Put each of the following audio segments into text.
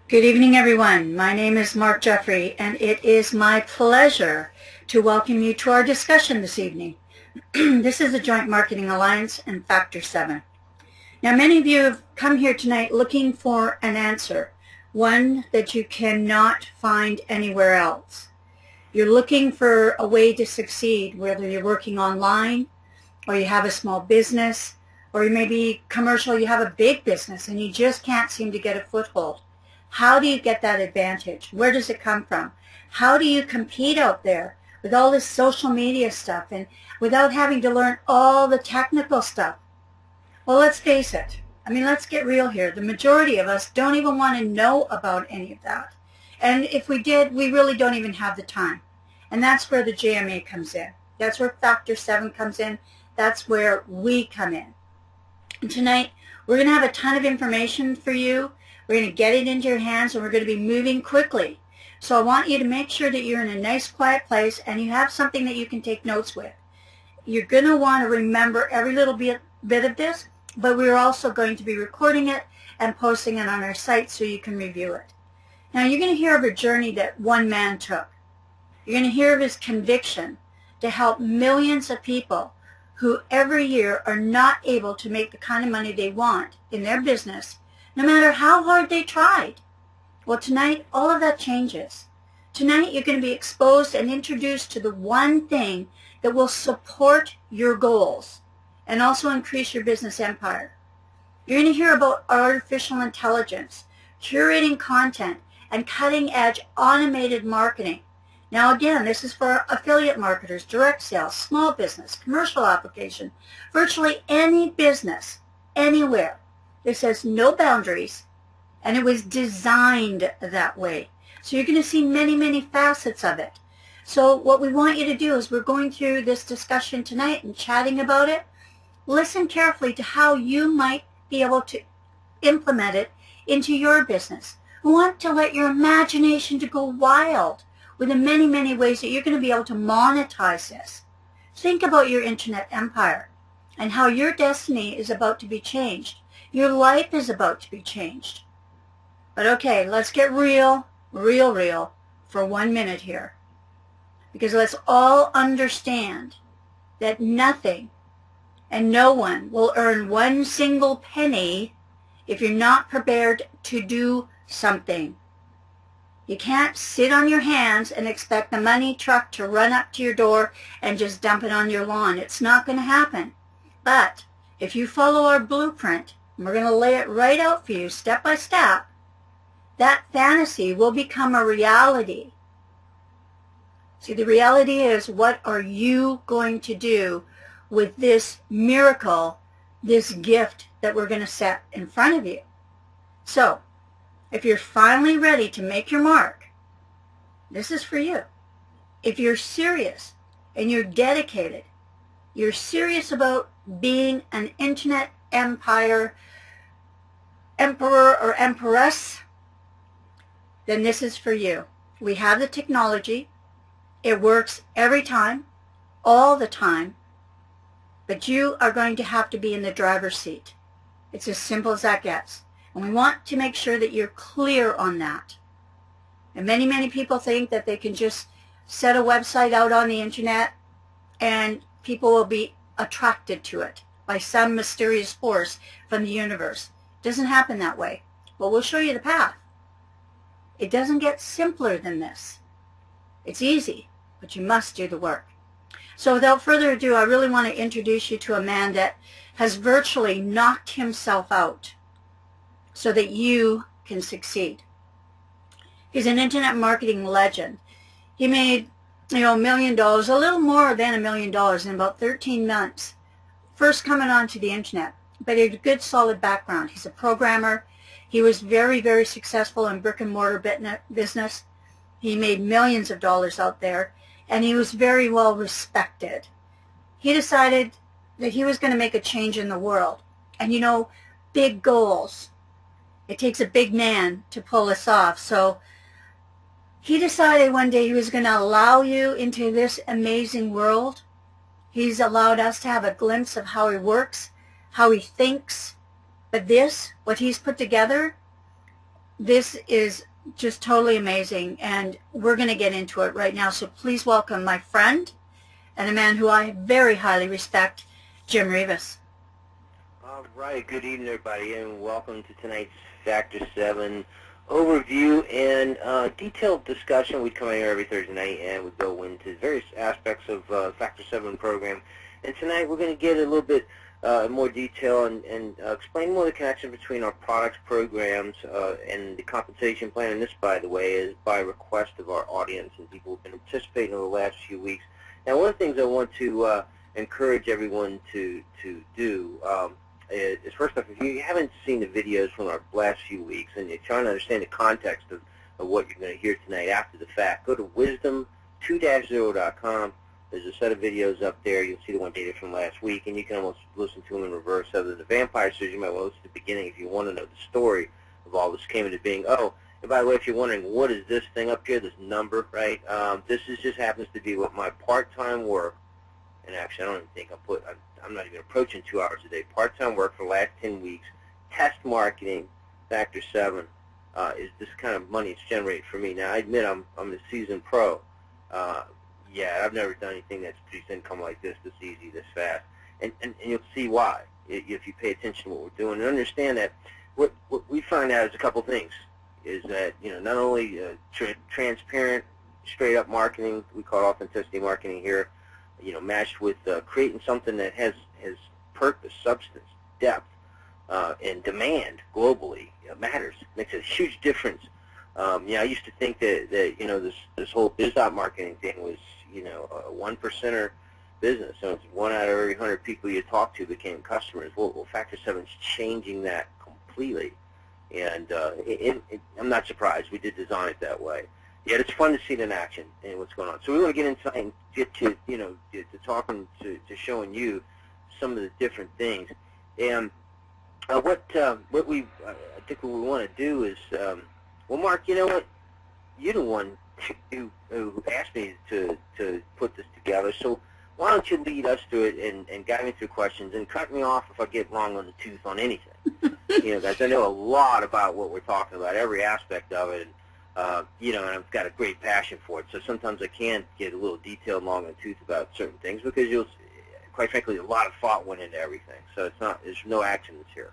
Good evening, everyone. My name is Mark Jeffrey, and it is my pleasure to welcome you to our discussion this evening. This is the Joint Marketing Alliance and Factor 7. Now, many of you have come here tonight looking for an answer, one that you cannot find anywhere else. You're looking for a way to succeed, whether you're working online, or you have a small business, or you may be commercial, you have a big business, and you just can't seem to get a foothold. How do you get that advantage? Where does it come from? How do you compete out there with all this social media stuff and without having to learn all the technical stuff? Well, let's face it. I mean, let's get real here. The majority of us don't even want to know about any of that. And if we did, we really don't even have the time. And that's where the JMA comes in. That's where Factor 7 comes in. That's where we come in. And tonight, we're going to have a ton of information for you. We're going to get it into your hands, and we're going to be moving quickly. So I want you to make sure that you're in a nice, quiet place, and you have something that you can take notes with. You're going to want to remember every little bit of this, but we're also going to be recording it and posting it on our site so you can review it. Now, you're going to hear of a journey that one man took. You're going to hear of his conviction to help millions of people who every year are not able to make the kind of money they want in their business, no matter how hard they tried. Well, tonight, all of that changes. Tonight, you're going to be exposed and introduced to the one thing that will support your goals and also increase your business empire. You're going to hear about artificial intelligence, curating content, and cutting-edge automated marketing. Now, again, this is for affiliate marketers, direct sales, small business, commercial application, virtually any business, anywhere. This has no boundaries, and it was designed that way. So you're going to see many, many facets of it. So what we want you to do is we're going through this discussion tonight and chatting about it. Listen carefully to how you might be able to implement it into your business. We want to let your imagination to go wild with the many, many ways that you're going to be able to monetize this. Think about your internet empire and how your destiny is about to be changed. Your life is about to be changed. But okay, let's get real for 1 minute here. Because let's all understand that nothing and no one will earn one single penny if you're not prepared to do something. You can't sit on your hands and expect the money truck to run up to your door and just dump it on your lawn. It's not going to happen. But if you follow our blueprint, and we're going to lay it right out for you step by step, that fantasy will become a reality. See, the reality is, what are you going to do with this miracle, this gift that we're going to set in front of you? So, if you're finally ready to make your mark, this is for you. If you're serious and you're dedicated, you're serious about being an internet empire emperor or empress, then this is for you. We have the technology. It works every time, all the time, but you are going to have to be in the driver's seat. It's as simple as that gets. And we want to make sure that you're clear on that. And many, many people think that they can just set a website out on the internet and people will be attracted to it by some mysterious force from the universe. It doesn't happen that way. But we'll show you the path. It doesn't get simpler than this. It's easy, but you must do the work. So without further ado, I really want to introduce you to a man that has virtually knocked himself out so that you can succeed. He's an internet marketing legend. He made, $1 million, a little more than $1 million in about 13 months, first coming onto the internet. But he had a good, solid background. He's a programmer. He was very, very successful in brick and mortar business. He made millions of dollars out there, and he was very well respected. He decided that he was going to make a change in the world. And big goals. It takes a big man to pull this off. So he decided one day he was going to allow you into this amazing world. He's allowed us to have a glimpse of how he works, how he thinks. But this, what he's put together, This is just totally amazing, and we're going to get into it right now. So please welcome my friend and a man who I very highly respect, Jim Rivas. All right, good evening, everybody, and welcome to tonight's Factor 7 overview and detailed discussion. We come here every Thursday night, and we go into various aspects of Factor 7 program. And tonight we're going to get a little bit more detail and explain more of the connection between our products, programs, and the compensation plan. And this, by the way, is by request of our audience and people who've been participating over the last few weeks. Now, one of the things I want to encourage everyone to do is, first off, if you haven't seen the videos from our last few weeks and you're trying to understand the context of what you're going to hear tonight after the fact, go to wisdom2-0.com. There's a set of videos up there. You'll see the one dated from last week, and you can almost listen to them in reverse. Other than the vampire series, you might want to listen to the beginning if you want to know the story of all this came into being. Oh, and by the way, if you're wondering, what is this thing up here, this number, right? This just happens to be what my part-time work, and actually I don't even think I'm not even approaching 2 hours a day, part-time work for the last 10 weeks, test marketing, Factor 7, is this kind of money it's generated for me. Now, I admit I'm a seasoned pro. Yeah, I've never done anything that's produced income like this easy, this fast. And you'll see why if you pay attention to what we're doing. And understand that what we find out is a couple things. Is that, not only transparent, straight-up marketing, we call it authenticity marketing here, matched with creating something that has purpose, substance, depth, and demand globally matters. Makes a huge difference. I used to think that this whole biz-op marketing thing was a 1%er business. So it's 1 out of every 100 people you talk to became customers. Well, Factor 7 is changing that completely, and I'm not surprised. We did design it that way. Yet it's fun to see it in action and what's going on. So we want to get inside and get to to talking to showing you some of the different things. And what we I think what we want to do is, well, Mark, you know what? You're the one who asked me to put this together. So why don't you lead us through it and guide me through questions and cut me off if I get wrong on the tooth on anything. Guys, I know a lot about what we're talking about, every aspect of it. And I've got a great passion for it. So sometimes I can get a little detailed long in the tooth about certain things because quite frankly, a lot of thought went into everything. So there's no accidents here.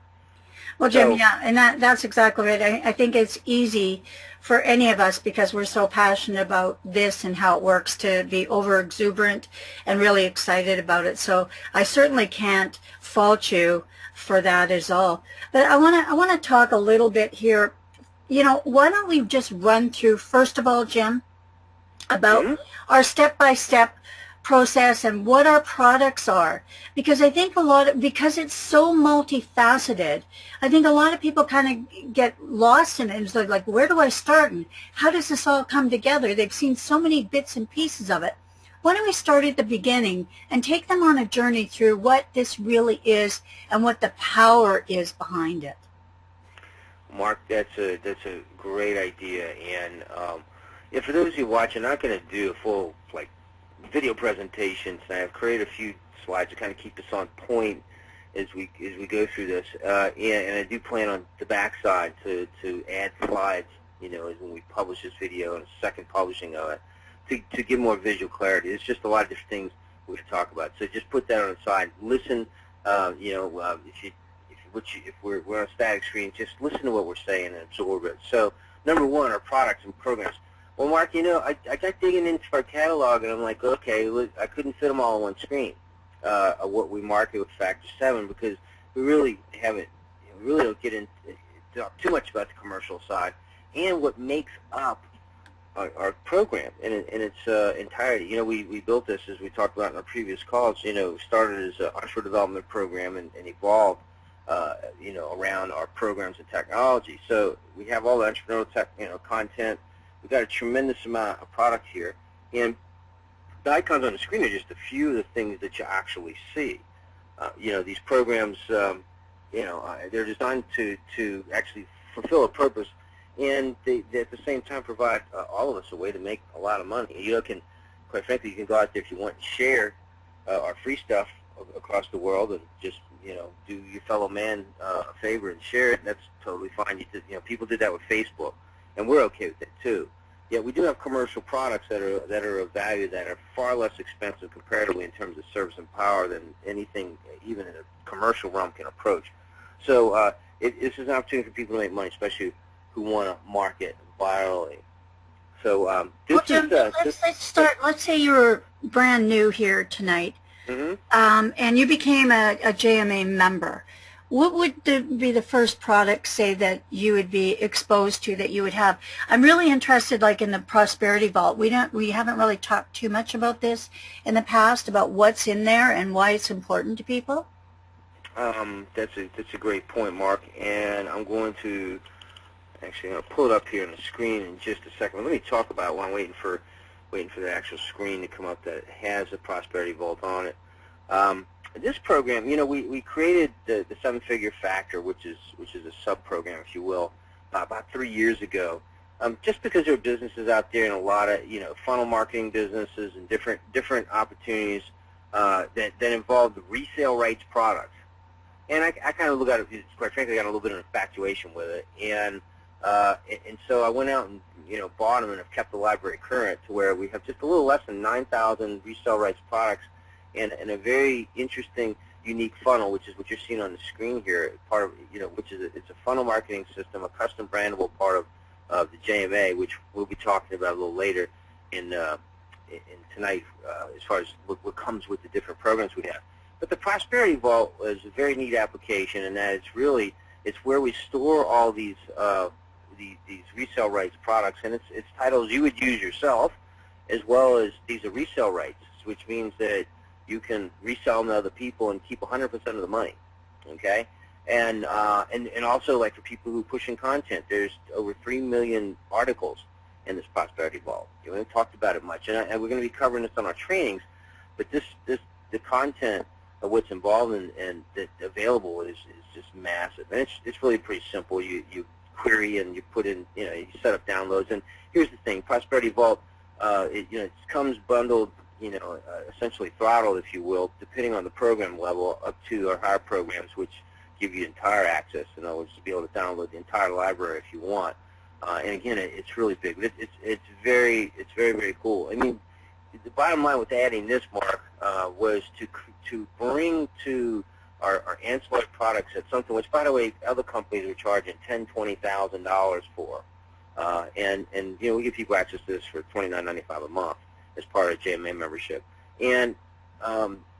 Well, Jim, yeah, and that's exactly right. I think it's easy for any of us, because we're so passionate about this and how it works, to be over exuberant and really excited about it. So I certainly can't fault you for that as all. But I want to talk a little bit here. Why don't we just run through, first of all, Jim, about our step-by-step process and what our products are, because I think because it's so multifaceted, I think a lot of people kind of get lost in it. It's like, where do I start and how does this all come together? They've seen so many bits and pieces of it. Why don't we start at the beginning and take them on a journey through what this really is and what the power is behind it? Mark, that's a great idea. And for those of you watching, I'm not going to do a full video presentations. I've created a few slides to kind of keep us on point as we go through this, and I do plan on the backside to add slides, as when we publish this video and a second publishing of it, to give more visual clarity. It's just a lot of different things we can talk about. So just put that on the side. Listen, if we're on a static screen, just listen to what we're saying and absorb it. So number one, our products and programs. Well, Mark, I got digging into our catalog, and I'm like, okay, look, I couldn't fit them all on one screen, of what we market with Factor 7, because we really haven't, we really don't get into talk too much about the commercial side and what makes up our program in its entirety. We built this, as we talked about in our previous calls, started as an entrepreneur development program and evolved, around our programs and technology. So we have all the entrepreneurial content. We've got a tremendous amount of product here, and the icons on the screen are just a few of the things that you actually see. These programs, they're designed to actually fulfill a purpose, and they at the same time provide all of us a way to make a lot of money. Quite frankly, you can go out there if you want and share our free stuff across the world and just do your fellow man a favor and share it. That's totally fine. People did that with Facebook, and we're okay with it too. Yet we do have commercial products that are of value, that are far less expensive comparatively in terms of service and power than anything even in a commercial realm can approach. So this is an opportunity for people to make money, especially who want to market virally. So Jim, let's start. Let's say you were brand new here tonight, and you became a JMA member. What would be the first product, say, that you would be exposed to, that you would have? I'm really interested, like in the Prosperity Vault. We haven't really talked too much about this in the past, about what's in there and why it's important to people. That's a great point, Mark. And I'm going to pull it up here on the screen in just a second. Let me talk about it while I'm waiting for the actual screen to come up that has the Prosperity Vault on it. This program, we created the seven-figure factor, which is a sub-program, if you will, about 3 years ago. Just because there are businesses out there and a lot of funnel marketing businesses and different opportunities that involve the resale rights products. And I kind of look at it, quite frankly, I got a little bit of infatuation with it, and so I went out and bought them and have kept the library current to where we have just a little less than 9,000 resale rights products and a very interesting, unique funnel, which is what you're seeing on the screen here. Part of which is it's a funnel marketing system, a custom brandable part of the JMA, which we'll be talking about a little later in tonight as far as what comes with the different programs we have. But the Prosperity Vault is a very neat application, and that it's where we store all these resale rights products, and it's titles you would use yourself, as well as these are resale rights, which means that you can resell them to other people and keep 100% of the money, okay? And also, like, for people who push in content, there's over 3 million articles in this Prosperity Vault. We haven't talked about it much, and we're going to be covering this on our trainings, but the content of what's involved and that's available is just massive, and it's really pretty simple. You query and you put in, you set up downloads, and here's the thing: Prosperity Vault, it comes bundled, essentially throttled, if you will, depending on the program level, up to our higher programs, which give you entire access. In other words, to be able to download the entire library if you want. And again, it's really big. It's very very cool. I mean, the bottom line with adding this, Mark, was to bring to our ancillary products at something which, by the way, other companies are charging $10,000-$20,000 for, and we give people access to this for $29.95 a month as part of JMA membership, and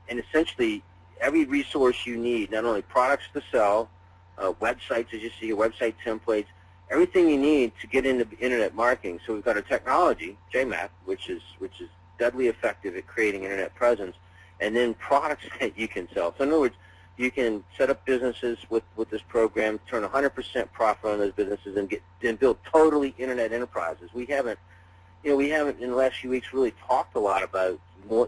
essentially every resource you need, not only products to sell, websites, as you see, website templates, everything you need to get into internet marketing. So we've got a technology, JMAP, which is deadly effective at creating internet presence, and then products that you can sell. So in other words, you can set up businesses with this program, turn 100% profit on those businesses, and build totally internet enterprises. We haven't in the last few weeks really talked a lot about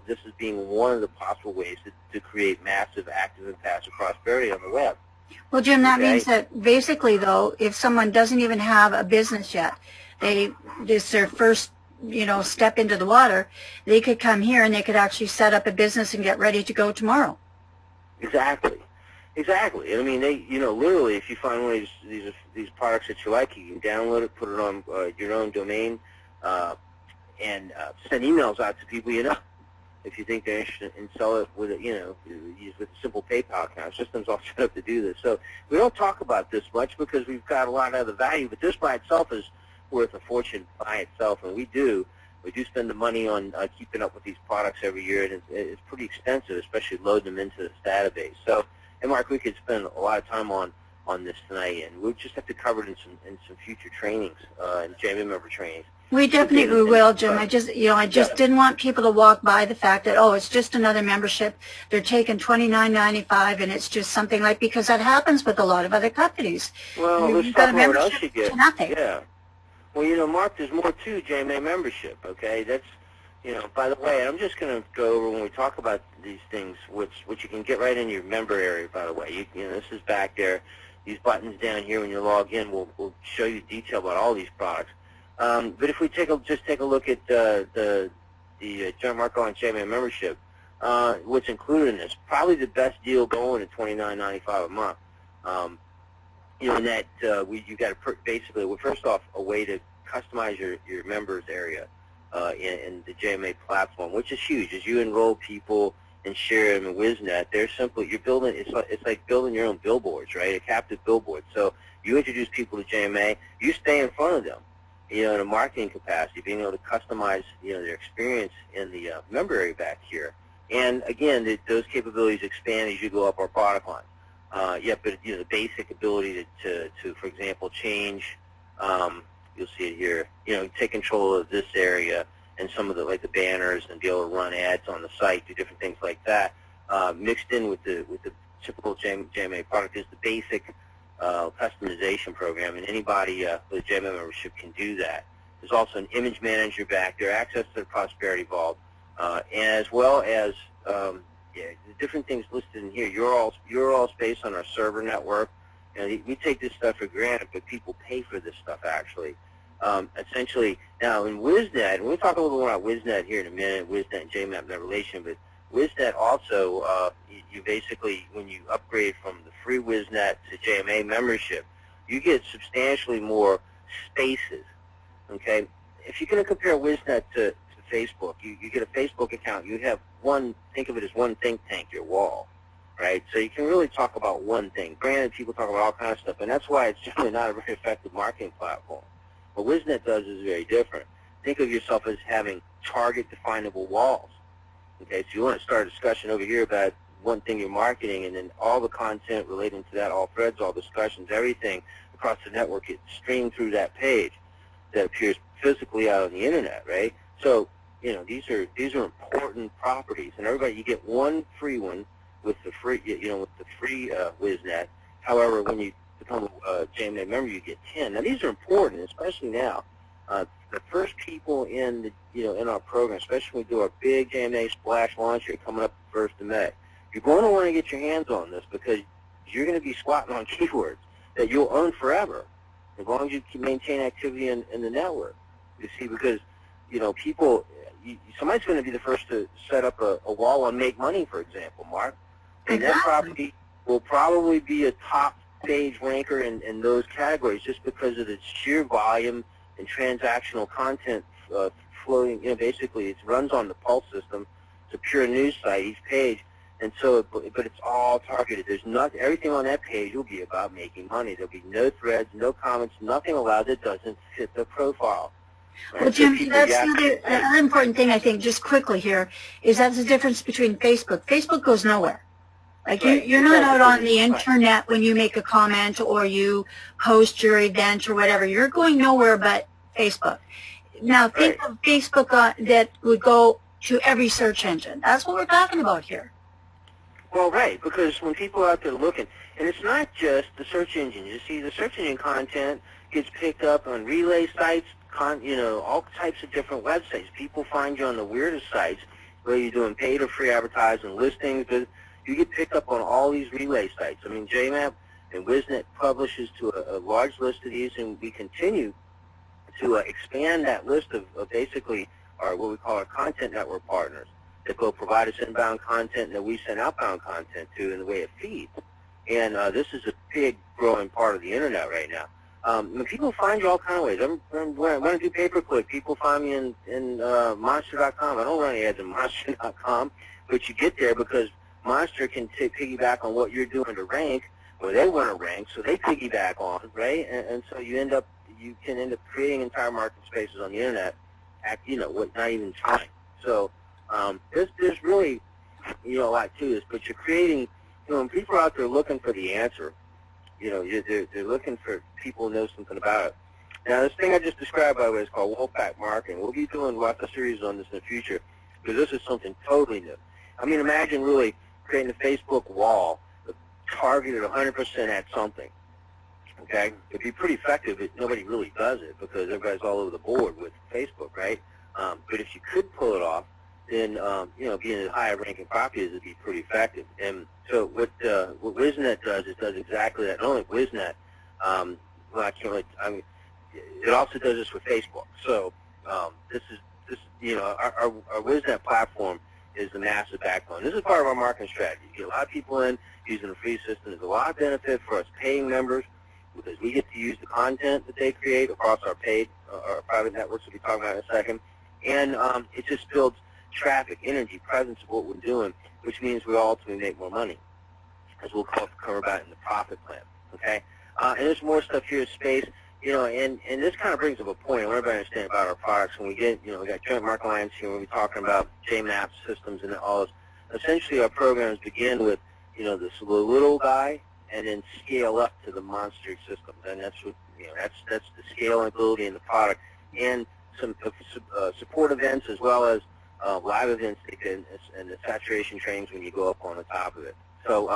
this as being one of the possible ways to create massive active and passive prosperity on the web. Well, Jim, that means that basically, though, if someone doesn't even have a business yet, this is their first step into the water, they could come here and they could actually set up a business and get ready to go tomorrow. Exactly. I mean, literally, if you find one of these products that you like, you can download it, put it on your own domain, and send emails out to people if you think they're interested, and sell it with with a simple PayPal account. Systems all set up to do this. So we don't talk about this much because we've got a lot of other value, but this by itself is worth a fortune by itself, and we do spend the money on keeping up with these products every year, and it's pretty expensive, especially loading them into this database. So, and Mark, we could spend a lot of time on this tonight, and we'll just have to cover it in some future trainings, and JMA member trainings. We definitely will, Jim. I just didn't want people to walk by the fact that, oh, it's just another membership. They're taking $29.95, and it's just something like, because that happens with a lot of other companies. Well, let's talk about what else you get. Nothing. Yeah. Well, Mark, there's more to JMA membership, okay? That's, by the way, I'm just going to go over when we talk about these things, which you can get right in your member area, by the way. This is back there. These buttons down here when you log in will show you detail about all these products. But if we just take a look at the John Marco on JMA membership, what's included in this. Probably the best deal going at $29.95 a month. You know, in that you got to basically, well, first off, a way to customize your members area in the JMA platform, which is huge. As you enroll people and share them in WizNet, they're simply, you're building, it's like building your own billboards, right? A captive billboard. So you introduce people to JMA, you stay in front of them, you know, in a marketing capacity, being able to customize, you know, their experience in the member area back here. And again, those capabilities expand as you go up our product line. Yeah, but you know, the basic ability to for example, change. You'll see it here. You know, take control of this area and some of the the banners and be able to run ads on the site, do different things like that. Mixed in with the typical JMA product is the basic customization program, and anybody with a JMA membership can do that. There's also an image manager back there, access to the Prosperity Vault, as well as yeah, the different things listed in here. You're all space on our server network. And we take this stuff for granted, but people pay for this stuff actually. Essentially, now in WizNet, and we'll talk a little more about WizNet here in a minute, WizNet and JMAP and that relation, but WizNet also, you basically, when you upgrade from the free WizNet to JMA membership, you get substantially more spaces, okay? If you're going to compare WizNet to Facebook, you get a Facebook account, you have one, think of it as one think tank, your wall, right? So you can really talk about one thing. Granted, people talk about all kinds of stuff, and that's why it's generally not a very effective marketing platform. What WizNet does is very different. Think of yourself as having target definable walls. Okay, so you want to start a discussion over here about one thing you're marketing, and then all the content relating to that, all threads, all discussions, everything across the network gets streamed through that page that appears physically out on the internet, right? So, you know, these are important properties, and everybody, you get one free one with the free, you know, with the free WizNet. However, when you become a JMA member, you get 10. Now, these are important, especially now. The first people in the, you know, in our program, especially when we do our big JMA splash launch here coming up the 1st of May, you're going to want to get your hands on this because you're going to be squatting on keywords that you'll own forever as long as you can maintain activity in the network. You see, because, you know, people, somebody's going to be the first to set up a wall on Make Money, for example, Mark. And that property will probably be a top page ranker in those categories just because of its sheer volume and transactional content floating. You know, basically it runs on the Pulse system. It's a pure news site, each page, and so, but it's all targeted. There's not, everything on that page will be about making money. There'll be no threads, no comments, nothing allowed that doesn't fit the profile. Right? Well, Jim, that's another important thing I think, just quickly here, is that's the difference between Facebook. Facebook goes nowhere. Like you're not out on the internet when you make a comment or you post your event or whatever. You're going nowhere but Facebook. Now think of Facebook that would go to every search engine. That's what we're talking about here. Well, right, because when people are out there looking, and it's not just the search engine. You see, the search engine content gets picked up on relay sites, you know, all types of different websites. People find you on the weirdest sites where you're doing paid or free advertising listings, but you get picked up on all these relay sites. I mean, JMAP and WizNet publishes to a large list of these, and we continue to expand that list of basically our, what we call our content network partners that go provide us inbound content and that we send outbound content to in the way of feeds. And this is a big growing part of the internet right now. And people find you all kinds of ways. When I do pay-per-click, people find me in Monster.com. I don't run ads in Monster.com, but you get there because Monster can piggyback on what you're doing to rank, or they want to rank, so they piggyback on, right? And so you can end up creating entire market spaces on the internet, you know, not even trying. So there's really, you know, a lot to this, but you're creating, you know, when people are out there looking for the answer, you know, they're looking for people who know something about it. Now, this thing I just described, by the way, is called Wolfpack marketing. We'll be doing lots of series on this in the future because this is something totally new. I mean, imagine really creating a Facebook wall targeted 100% at something. Okay? It'd be pretty effective if nobody really does it because everybody's all over the board with Facebook, right? But if you could pull it off, then, you know, being a higher ranking property would be pretty effective. And so what WizNet does, it does exactly that. Not only WizNet, well, I can't really, I mean, it also does this with Facebook. So this, you know, our WizNet platform is the massive backbone. This is part of our marketing strategy. You get a lot of people in using a free system. There's a lot of benefit for us paying members because we get to use the content that they create across our paid, our private networks, we'll be talking about in a second. And it just builds traffic, energy, presence of what we're doing, which means we ultimately make more money, as we'll cover about in the profit plan. Okay? And there's more stuff here in space. And this kind of brings up a point. I want everybody to understand about our products. When we get, we got Joint Market Alliance here. We'll be talking about JMAP systems and all this. Essentially, our programs begin with, this little guy, and then scale up to the monster systems. And that's what, that's the scalability in the product, and some support events as well as live events and the saturation trainings when you go up on the top of it. So,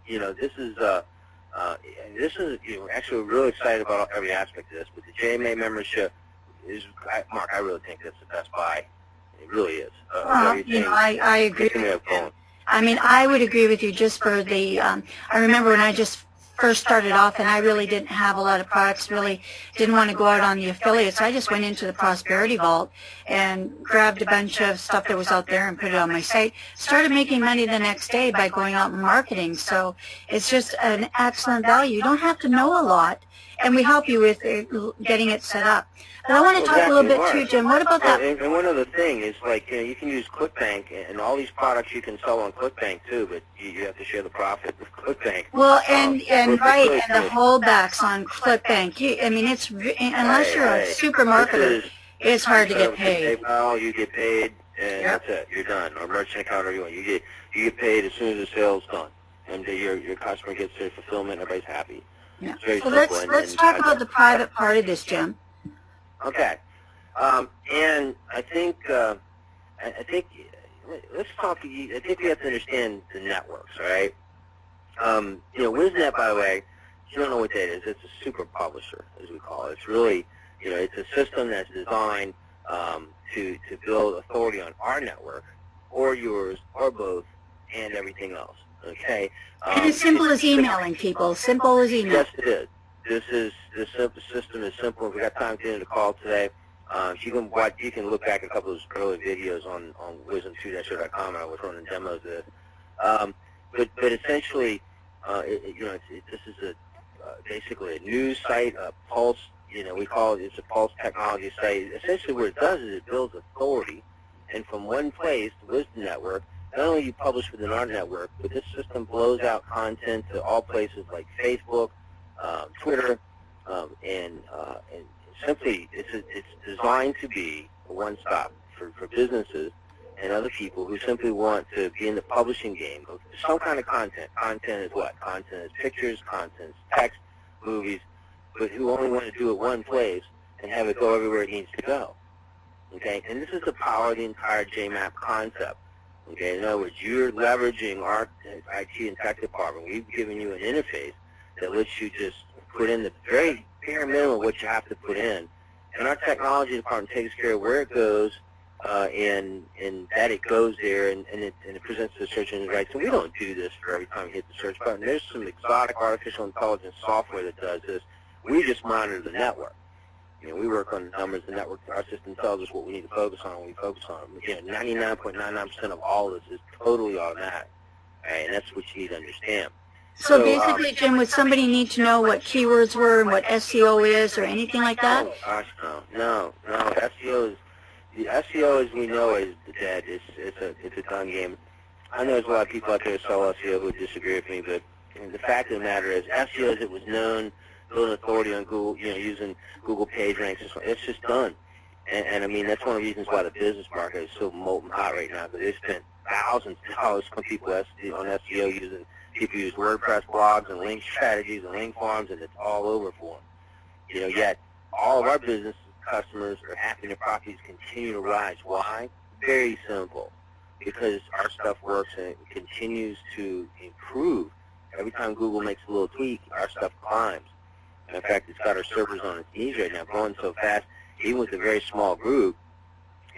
this is actually we're really excited about every aspect of this. But the JMA membership is, Mark, I really think that's the best buy. It really is. I agree with you. I mean, I would agree with you just for the, I remember when I just first started off and I really didn't have a lot of products, really didn't want to go out on the affiliates. I just went into the Prosperity Vault and grabbed a bunch of stuff that was out there and put it on my site. Started making money the next day by going out and marketing. So it's just an excellent value. You don't have to know a lot, and we help you with getting it set up. But I want to talk a little bit too, Jim. What about that? And one other thing is, like, you can use ClickBank, and all these products you can sell on ClickBank too, but you have to share the profit with ClickBank. Well, and right, and the holdbacks on ClickBank. I mean, it's unless you're a super marketer, it's hard to get paid. PayPal, you get paid, and that's it. You're done. Or merchant account, or you get paid as soon as the sale's done, and your customer gets their fulfillment. Everybody's happy. Yeah. So let's talk about the private part of this, Jim. Okay, and I think let's talk. I think we have to understand the networks, all right? WizNet, by the way, if you don't know what that is, it's a super publisher, as we call it. It's really, it's a system that's designed to build authority on our network, or yours, or both, and everything else. Okay. And as simple as emailing people. Simple as email. Yes, it is. This system is simple. If we got time to get into the call today, you can look back at a couple of those early videos on wisdom2-show.com. I was running demos of this. But essentially, this is basically a news site, a Pulse. We call it's a Pulse technology site. Essentially, what it does is it builds authority, and from one place, the Wisdom Network, not only you publish within our network, but this system blows out content to all places like Facebook, Twitter, and simply it's designed to be a one-stop for businesses and other people who simply want to be in the publishing game of some kind of content. Content is what? Content is pictures, content is text, movies, but who only want to do it one place and have it go everywhere it needs to go. Okay, and this is the power of the entire JMAP concept. Okay, in other words, you're leveraging our IT and tech department. We've given you an interface that lets you just put in the very bare minimum of what you have to put in. And our technology department takes care of where it goes, and that it goes there, and it presents the search engine right. So we don't do this for every time you hit the search button. There's some exotic artificial intelligence software that does this. We just monitor the network. We work on numbers. The network, our system tells us what we need to focus on when we focus on them. 99.99% of all of this is totally automatic, right? And that's what you need to understand. So basically, Jim, would somebody need to know what keywords were and what SEO is or anything like that? Oh, gosh, no. SEO, as we know, is dead. It's a done game. I know there's a lot of people out there who sell SEO who disagree with me, but the fact of the matter is, SEO, as it was known, building authority on Google, using Google page ranks, it's just done. And I mean, that's one of the reasons why the business market is so molten hot right now, because they spent thousands of dollars on people on SEO using. People use WordPress blogs and link strategies and link farms, and it's all over for them. Yet all of our business customers are happy their properties continue to rise. Why? Very simple. Because our stuff works and it continues to improve. Every time Google makes a little tweak, our stuff climbs. And in fact, it's got our servers on its knees right now, growing so fast, even with a very small group,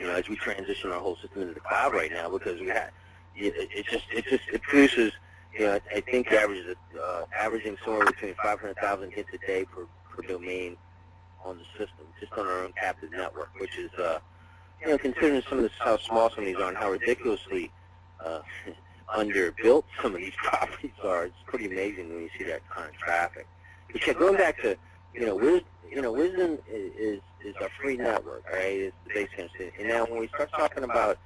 as we transition our whole system into the cloud right now, because we had, it produces, I think averaging somewhere between 500,000 hits a day per domain on the system, just on our own captive network, which is considering some of this, how small some of these are and how ridiculously underbuilt some of these properties are, it's pretty amazing when you see that kind of traffic. But yeah, going back to, Wisdom is a free network, right? It's the basic understanding. And now when we start talking about,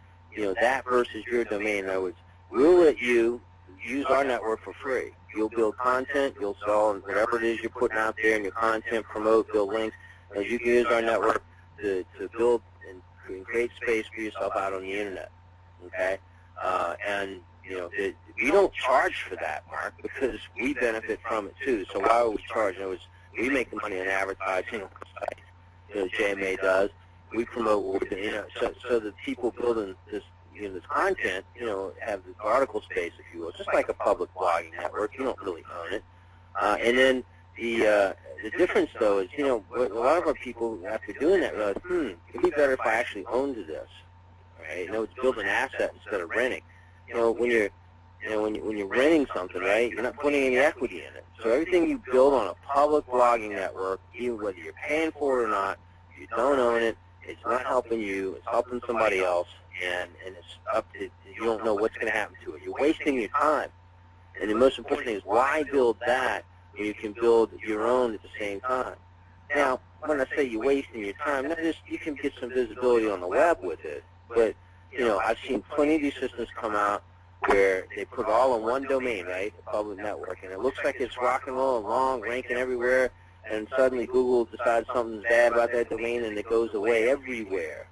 that versus your domain, in other words, we'll let you use our network for free. You'll build content, you'll sell whatever it is you're putting out there in your content, promote, build links. As you can use our network to build and create space for yourself out on the internet, okay? And we don't charge for that, Mark, because we benefit from it too. So why would we charge? In other words, we make the money on advertising, JMA does. We promote what we're doing, so the people building this, this content, have this article space, if you will, just like a public blogging network. You don't really own it. And then the difference, though, is, a lot of our people, after doing that, realize, it'd be better if I actually owned this, right? It's build an asset instead of renting. When you're renting something, right, you're not putting any equity in it. So everything you build on a public blogging network, even whether you're paying for it or not, you don't own it. It's not helping you. It's helping somebody else, and it's up to, you don't know what's going to happen to it. You're wasting your time. And the most important thing is, why build that when you can build your own at the same time? Now, when I say you're wasting your time, not just, you can get some visibility on the web with it, but, I've seen plenty of these systems come out where they put it all in one domain, right, a public network, and it looks like it's rock and roll along, ranking everywhere, and suddenly Google decides something's bad about that domain, and it goes away everywhere.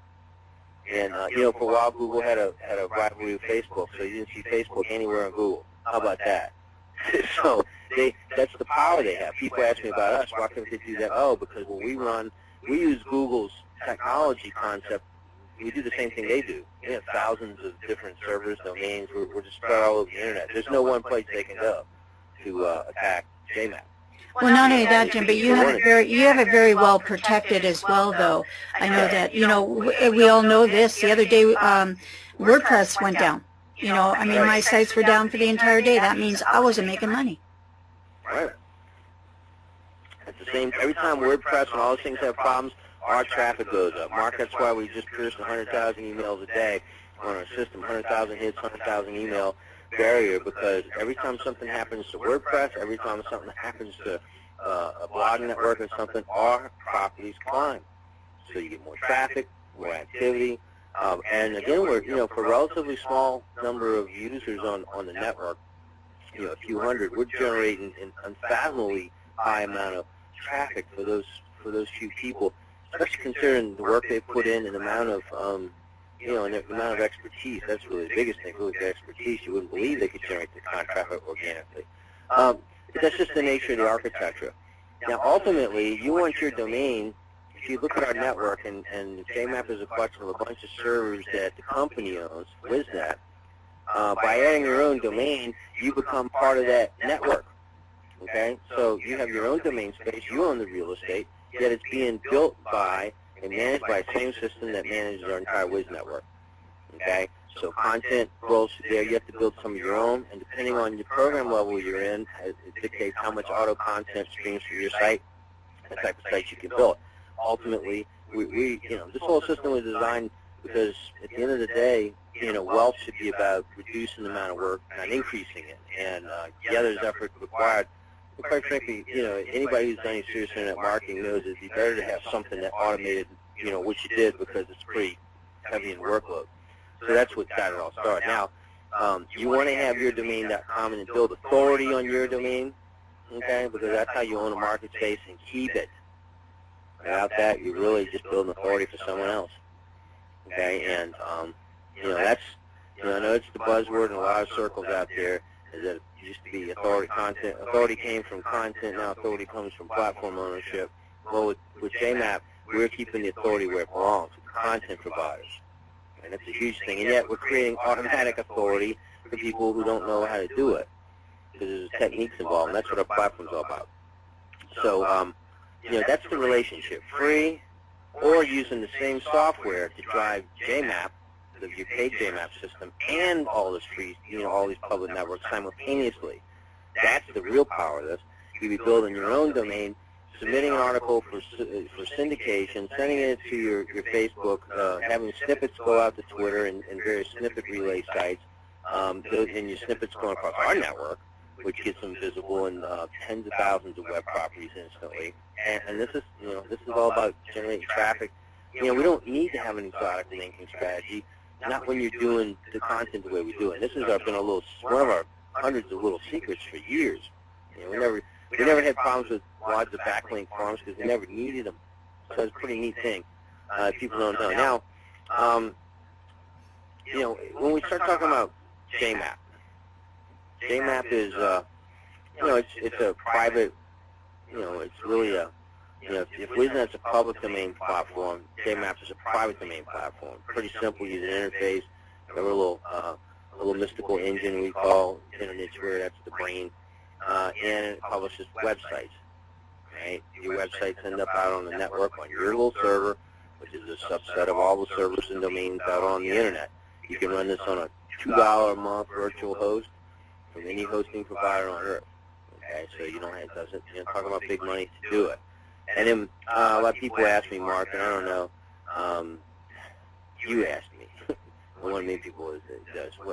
And, for a while, Google had a rivalry with Facebook, so you didn't see Facebook anywhere on Google. How about that? So that's the power they have. People ask me about us, why can't they do that? Oh, because when we use Google's technology concept. We do the same thing they do. We have thousands of different servers, domains. We're just spread all over the internet. There's no one place they can go to attack JMAP. Well, not only that, Jim, but you have it very well protected as well, though. I know that, we all know this. The other day, WordPress went down. My sites were down for the entire day. That means I wasn't making money. Right. At the same, every time WordPress and all those things have problems, our traffic goes up. Mark, that's why we just pierced 100,000 emails a day on our system, 100,000 hits, 100,000 email barrier, because every time something happens to WordPress, every time something happens to a blog network or something, our properties climb. So you get more traffic, more activity, and again, we're, for a relatively small number of users on the network, a few hundred, we're generating an unfathomably high amount of traffic for those few people. Especially considering the work they put in and the amount of, and the amount of expertise. That's really the biggest thing. Really, the expertise. You wouldn't believe they could generate the kind of traffic organically. But that's just the nature of the architecture. Now, ultimately, you want your domain. If you look at our network, and JMAP is a collection of a bunch of servers that the company owns, WizNet. By adding your own domain, you become part of that network. Okay, so you have your own domain space. You own the real estate. Yet it's being built by and managed by the same system that manages our entire Wiz network. Okay? So content rolls there. You have to build some of your own, and depending on the program level you're in, it dictates how much auto content streams through your site, the type of site you can build. Ultimately, this whole system was designed because at the end of the day, wealth should be about reducing the amount of work, not increasing it. And yeah, there's effort required. But quite frankly, anybody who's done any serious internet marketing knows it'd be better to have something that automated, what you did, because it's pretty heavy in workload. So that's what got it all started. Now, you want to have your domain.com and build authority on your domain, okay, because that's how you own a market space and keep it. Without that, you're really just building authority for someone else, okay, and, that's, I know it's the buzzword in a lot of circles out there, is that it used to be authority content. Authority came from content, now authority comes from platform ownership. Well, with JMAP, we're keeping the authority where it belongs, with the content providers. And that's a huge thing. And yet we're creating automatic authority for people who don't know how to do it, because there's techniques involved, and that's what our platform's all about. So, that's the relationship. Free, or using the same software to drive JMAP, your paid JMAP system, and all this free, all these public networks simultaneously. That's the real power of this. You'll be building your own domain submitting an article for syndication, sending it to your Facebook, having snippets go out to Twitter and various snippet relay sites, and your snippets going across our network, which gets them visible in tens of thousands of web properties instantly. And this is, this is all about generating traffic. We don't need to have an exotic linking strategy, not when you're doing the content the way we do it. This has been one of our hundreds of little secrets for years. We never had problems with lots of backlink farms because we never needed them. So it's a pretty neat thing. People don't know. Now, when we start talking about JMAP, JMAP is, it's a private, it's really a, if WizNet's a public domain platform, JMAP is a private domain platform. Pretty simple user interface. We have a little mystical engine we call Internet Square, that's the brain, and it publishes websites. Right? Your websites end up out on the network on your little server, which is a subset of all the servers and domains out on the Internet. You can run this on a $2 a month virtual host from any hosting provider on Earth. Okay, so you don't have to, talk about big money to do it. And then a lot of people ask me, Mark, and I don't know, you asked me. One of many people is,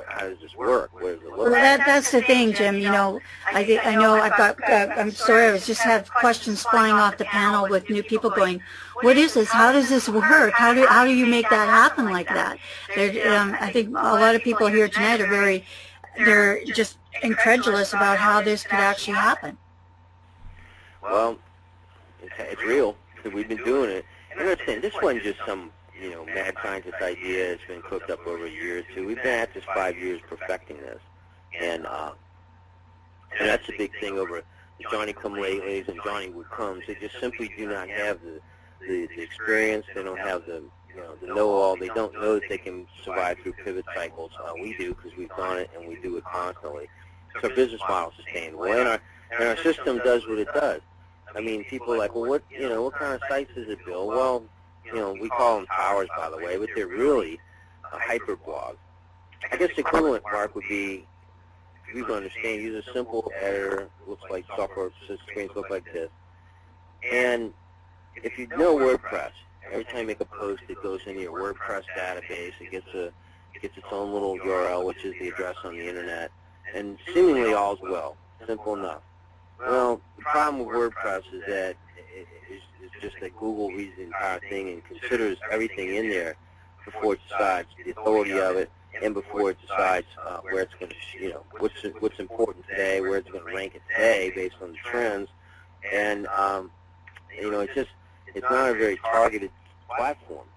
how does this work? What does it look like? Well, that's the thing, Jim. I know I've got, I'm sorry, I just have questions flying off the panel with new people going, what is this? How does this work? How do you make that happen like that? I think a lot of people here tonight are they're just incredulous about how this could actually happen. Well, it's real. We've been doing it. And understand, this wasn't just some, mad scientist idea. It's been cooked up over a year or two. We've been at this 5 years perfecting this. And that's a big thing over the Johnny-come-latelys and Johnny-would-comes. They just simply do not have the experience. They don't have the know-all. They don't know that they can survive through pivot cycles. We do because we've done it and we do it constantly. So our business model is sustainable. And our system does what it does. I mean, people are like, well, what kind of sites does it build? Well, we call them towers, by the way, but they're really a hyperblog. I guess the equivalent, Mark, would be, if you can understand, use a simple editor, looks like software screens look like this. And if you know WordPress, every time you make a post, it goes into your WordPress database. It gets its own little URL, which is the address on the internet, and seemingly all's well. Simple enough. Well, the problem with WordPress is that it's just that Google reads the entire thing and considers everything in there before it decides the authority of it, and before it decides where it's going to, what's important today, where it's going to rank it today based on the trends, and it's not a very targeted platform.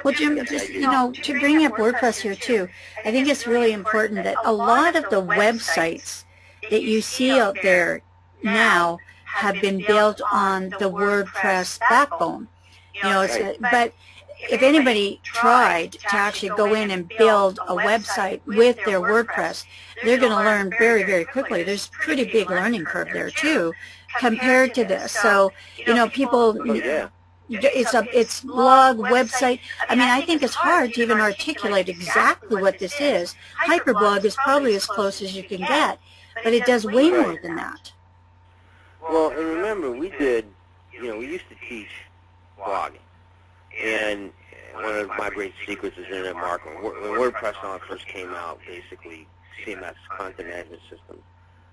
Well, Jim, just, to bring up WordPress here too, I think it's really important that a lot of the websites that you see out there now have been built on the WordPress backbone. But if anybody tried to actually go in and build a website with their WordPress, they're going to learn very, very quickly. There's a pretty big learning curve there too, compared to this. So, people, it's blog, website. I mean, I think it's hard to even articulate exactly what this is. Hyperblog is probably as close as you can get, but it does way more than that. Well, and remember, we did, we used to teach blogging. And one of my great secrets is internet marketing. When WordPress first came out, basically, CMS, content management systems,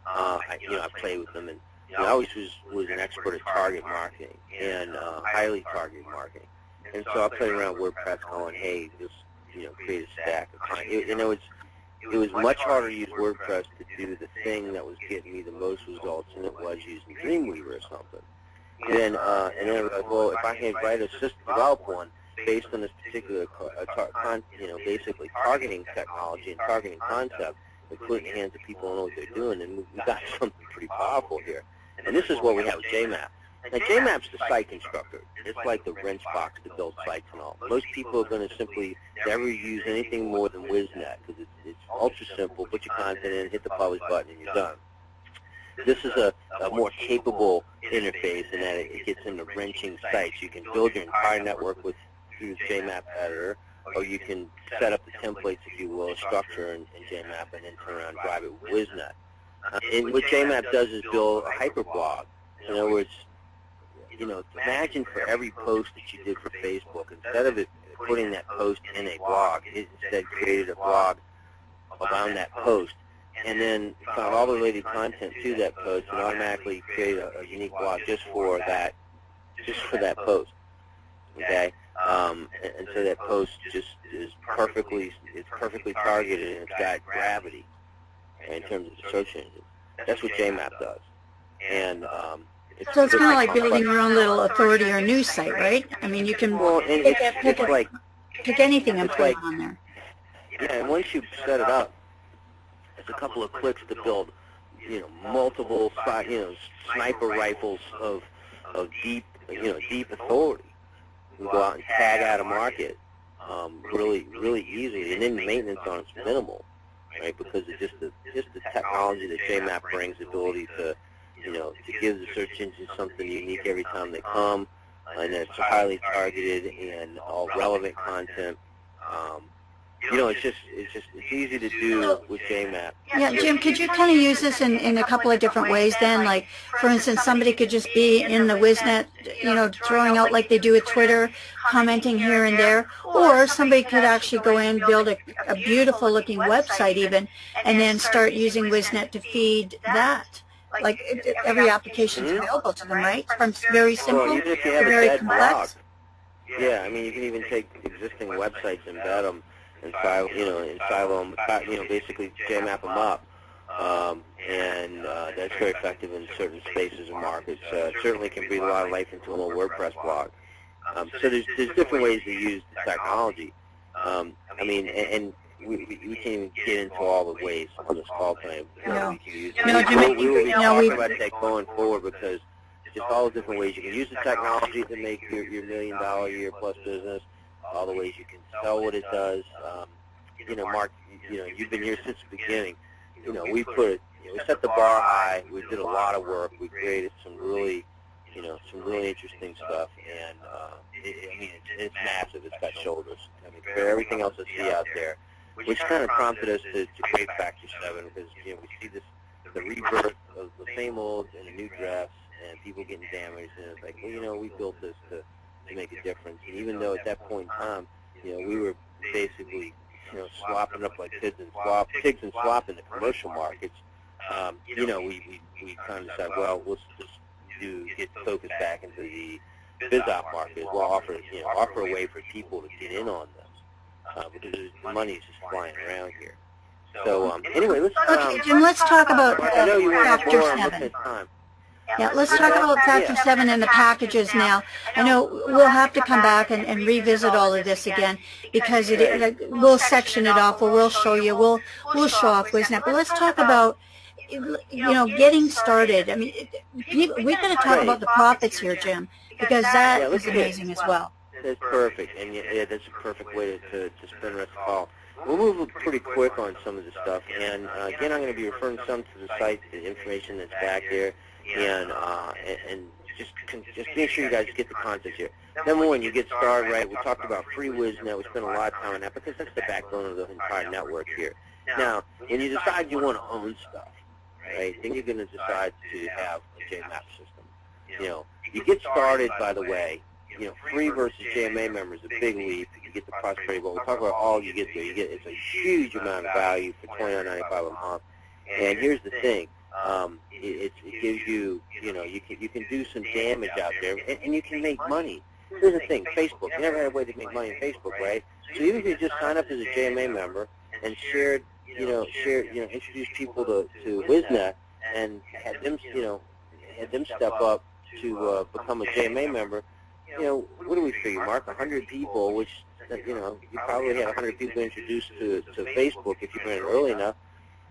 I played with them, and I always was an expert at target marketing and highly targeted marketing. And so I played around with WordPress going, hey, just, create a stack of content. It was much harder to use WordPress to do the thing that was getting me the most results than it was using Dreamweaver or something. And then I was like, well, if I can write a system, develop one based on this particular, basically targeting technology and targeting concept, and put it in the hands of people who know what they're doing, and we've got something pretty powerful here. And this is what we have with JMAP. Now, JMAP's the site constructor. It's like the wrench box to build sites and all. Most people are going to simply never use anything more than WizNet because it's ultra simple. Put your content in, hit the publish button, and you're done. This is a more capable interface in that it gets into wrenching sites. You can build your entire network through the JMAP editor, or you can set up the templates, if you will, structure in JMAP, and then turn around and drive it with WizNet. And what JMAP does is build a hyperblog. In other words, imagine for every post that you did for Facebook, instead of it putting that post in a blog, it instead created a blog around that post, and then found all the related content to that post, and automatically create a unique blog just for that post. Okay, and so that post just is perfectly targeted, and it's got gravity in terms of the search engine. That's what JMAP does, and so it's kind of like building your own little authority or news site, right? I mean, you can pick anything and put it on there. Yeah, and once you set it up, it's a couple of clicks to build, multiple, sniper rifles of deep authority. You go out and tag out a market really easily, and then the maintenance on it's minimal, right? Because of just the technology that JMAP brings, the ability to to give the search engine something unique every time they come, and it's highly targeted and all relevant content. It's easy to do with JMAP. Yeah, Jim, could you kind of use this in a couple of different ways then? Like, for instance, somebody could just be in the WizNet, throwing out like they do with Twitter, commenting here and there, or somebody could actually go in, build a beautiful looking website even, and then start using WizNet to feed that. Like, every application is available to them, right? From very simple to very complex. Yeah, I mean, you can even take existing websites, embed them, and silo them, basically JMAP them up, and that's very effective in certain spaces and markets. Certainly can breathe a lot of life into a little WordPress blog. So there's different ways to use the technology. I mean, and we can't even get into all the ways on this call tonight. We can use it. We will be talking about that going forward, because just all the different ways you can use the technology to make your $1 million a year plus business, all the ways you can sell what it does. Mark, you've been here since the beginning. We set the bar high. We did a lot of work. We created some really interesting stuff, and it's massive. It's got shoulders. I mean, for everything else I see out there, which kind of prompted us to create Factor 7, because we see the rebirth of the same old in a new dress, and people getting damaged, and it's like, well, we built this to make a difference. And even though at that point in time, we were basically, slopping up like pigs and slop in the commercial markets, we kind of decided, well, let's just get focused back into the biz-op market. We'll offer a way for people to get in on this, because the money's just flying around here. So anyway, okay, Jim, let's talk about I know you want Factor more. I'm 7. looking at time. Yeah, let's talk about Factor 7 and the packages now. I know we'll have to come back and revisit all of this again, because we'll section it off, or we'll show you, we'll show off WizNet. But let's talk about, getting started. I mean, we've got to talk about the profits here, Jim, because that is amazing as well. That's perfect, and that's a perfect way to spend the rest of the call. We'll move pretty quick on some of the stuff, and again, I'm going to be referring some to the site, the information that's back there, and just make sure you guys get the content here. Number one, you get started right. We talked about free WizNet. We spent a lot of time on that, because that's the backbone of the entire network here. Now, when you decide you want to own stuff, right, then you're going to decide to have a JMAP system. You get started, by the way. Free versus JMA members is a big leap. You get the prosperity, but we'll talk about all you get there. It's a huge amount of value for $29.95 a month. And here's the thing. It gives you, you can do some damage out there, and you can make money. Here's the thing, Facebook. You never had a way to make money in Facebook, right? So even if you just sign up as a JMA member and introduce people to WizNet and had them step up to become a JMA member, what do we figure, Mark? 100 people, which, you probably had 100 people introduced to Facebook if you went early enough,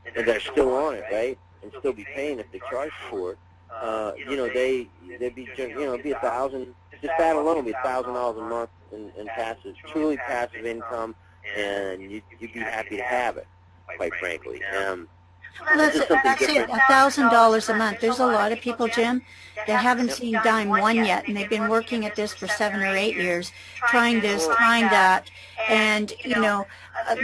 and they're still on it, right? And still be paying if they charge for it. They'd be, it'd be $1,000. Just that alone would be $1,000 a month in passive, truly passive income, and you'd be happy to have it, quite frankly. Well, This is something that's it, different. $1,000 a month. There's a lot of people, Jim, that haven't Yep. seen dime one yet, and they've been working at this for 7 or 8 years, trying this, trying that, and,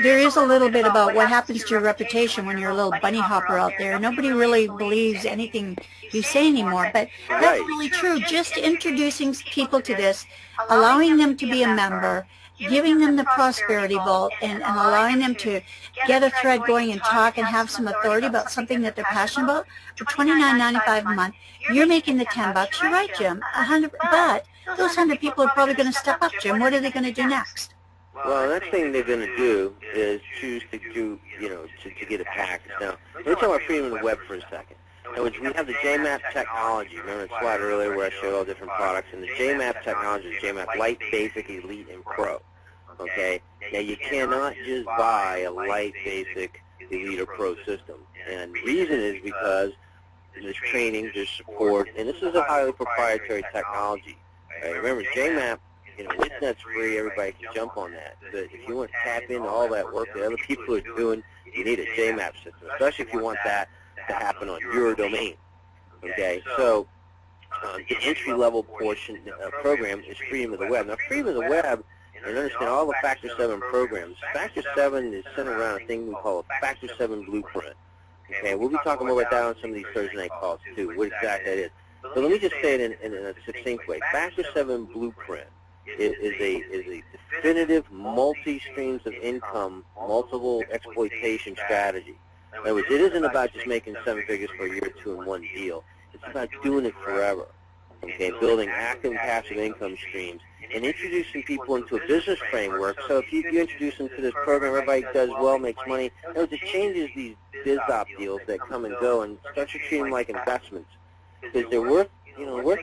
there is a little bit about what happens to your reputation when you're a little bunny hopper out there. Nobody really believes anything you say anymore, but that's Right. really true. Just introducing people to this, allowing them to be a member, giving them the prosperity vault, and allowing them to get a thread going and talk and have some authority about something that they're passionate about for $29.95 a month. You're making the $10. You're right, Jim. 100, but those 100 people are probably going to step up, Jim. What are they going to do next? Well, the next thing they're going to do is choose to do, to get a package. Now, let me talk about freedom of the web for a second. Now, we have the JMAP technology. Remember the slide earlier where I showed all different products? And the JMAP technology is JMAP Light, Basic, Elite, and Pro. Okay? Now, you cannot just buy a Light, Basic, Elite, or Pro system. And the reason is because there's training, there's support, and this is a highly proprietary technology. Right? Remember, JMAP, internet's free, everybody can jump on that. But if you want to tap into all that work that other people are doing, you need a JMAP system, especially if you want that to happen on your domain. Okay, so the entry-level portion program is Freedom of the Web. Now, Freedom of the Web, and understand all the Factor 7 programs. Factor 7 is centered around a thing we call a Factor 7 blueprint. Okay, we'll be talking more about that on some of these Thursday night calls too, what exactly that is. So let me just say it in a succinct way. Factor 7 blueprint is a definitive multi-streams of income, multiple exploitation strategy. In other words, it isn't about just making 7 figures for a year or two in one deal. It's about doing it forever. Okay, building active and passive income streams and introducing people into a business framework. So if you introduce them to this program, everybody does well, makes money. In other words, it changes these biz-op deals that come and go and starts to treat them like investments because they're worth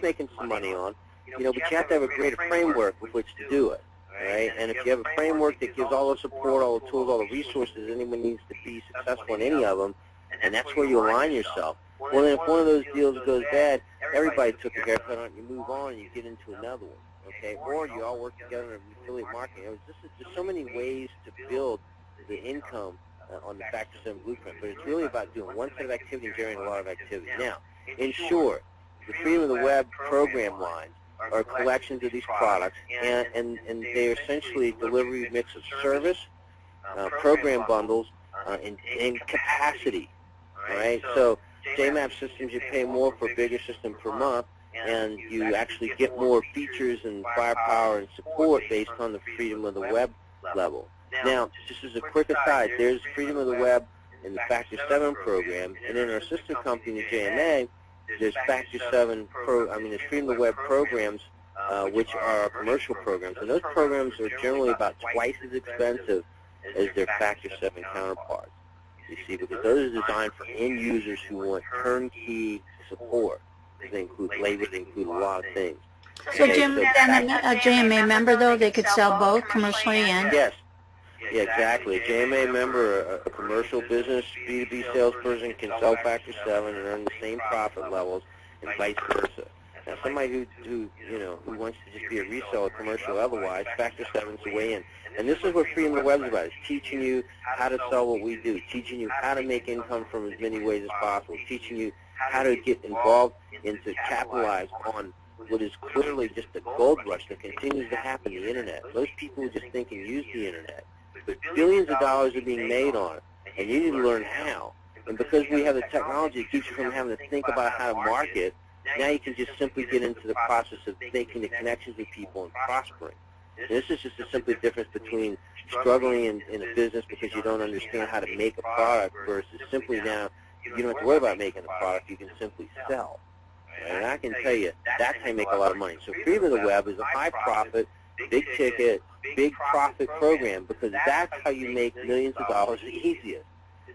making some money on. But you have to have a greater framework with which to do it, right? And if you have a framework that gives all the support, all the tools, all the resources anyone needs to be successful in any of them, and that's where you align yourself. Well, then if one of those deals goes bad, everybody took a haircut on it, you move on, and you get into another one, okay? Or you all work together in affiliate marketing. There's so many ways to build the income on the Factor 7 blueprint, but it's really about doing one set of activity and generating a lot of activity. Now, in short, the Freedom of the Web program lines are collections of these products, and they are essentially a delivery mix of service, program bundles, and capacity. All right, so JMAP systems, you pay more for a bigger system per month, and you actually get more features and firepower and support based on the Freedom of the Web level. Now, just as a quick aside, there's Freedom of the Web in the Factor 7 program, and in our sister company, the JMA, there's Factor 7 there's Freedom of the Web programs, which are commercial programs, and those programs are generally about twice as expensive as their Factor 7 counterparts. You see, because those are designed for end users who want turnkey support. They include labor, they include a lot of things. So Jim, then a JMA member, though, they could sell both commercially and... Yes. Yeah, exactly. A JMA member, a commercial business, B2B salesperson can sell Factor 7 and earn the same profit levels and vice versa. Now, somebody who wants to just be a reseller, commercial otherwise, Factor 7 is the way in. And this is what Freedom of the Web is about. It's teaching you how to sell what we do, teaching you how to make income from as many ways as possible, teaching you how to get involved and to capitalize on what is clearly just a gold rush that continues to happen on the Internet. Most people just think and use the Internet, but billions of dollars are being made on it, and you need to learn how. And because we have the technology that keeps you from having to think about how to market, now you can just simply get into the process of making the connections with people and prospering. And this is just a simple difference between struggling in a business because you don't understand how to make a product versus simply now you don't have to worry about making a product, you can simply sell. And I can tell you, that's how you make a lot of money. So Freedom of the Web is a high-profit, big-ticket, big-profit program because that's how you make millions of dollars the easiest.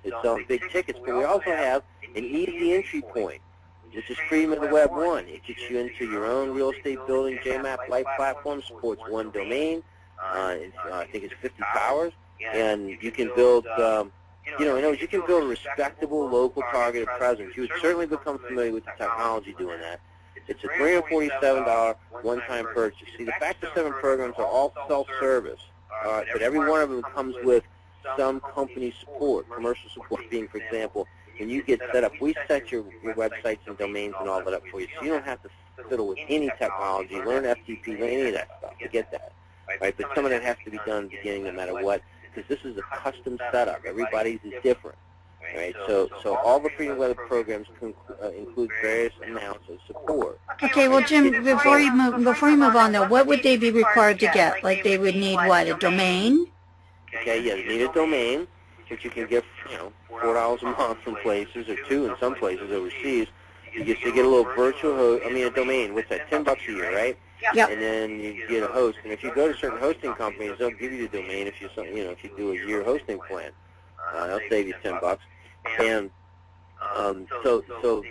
It's selling big tickets, but we also have an easy entry point, which is Freedom of the Web 1. It gets you into your own real estate building. JMAP Light Platform supports one domain. I think it's 50 towers, and you can build, you can build a respectable local targeted presence. You would certainly become familiar with the technology doing that. It's a $347 one-time purchase. See, the Factor 7 programs are all self-service, but every one of them comes with some company support, commercial support being, for example, when you get set up, we set your websites and domains and all that up for you, so you don't have to fiddle with any technology, learn FTP, learn any of that stuff to get that. Right? But some of that has to be done at the beginning no matter what, because this is a custom setup. Everybody's is different. Right? So all the Freedom Web programs include various amounts of support. Okay, well, Jim, before you move on, though, what would they be required to get? Like, they would need what, a domain? Okay, yeah, you need a domain, which you can get, $4 a month from places, or $2 in some places overseas. You get a little virtual host, a domain. What's that? $10 a year, right? Yep. And then you get a host. And if you go to certain hosting companies, they'll give you the domain if you do a year hosting plan. They'll save you $10. And so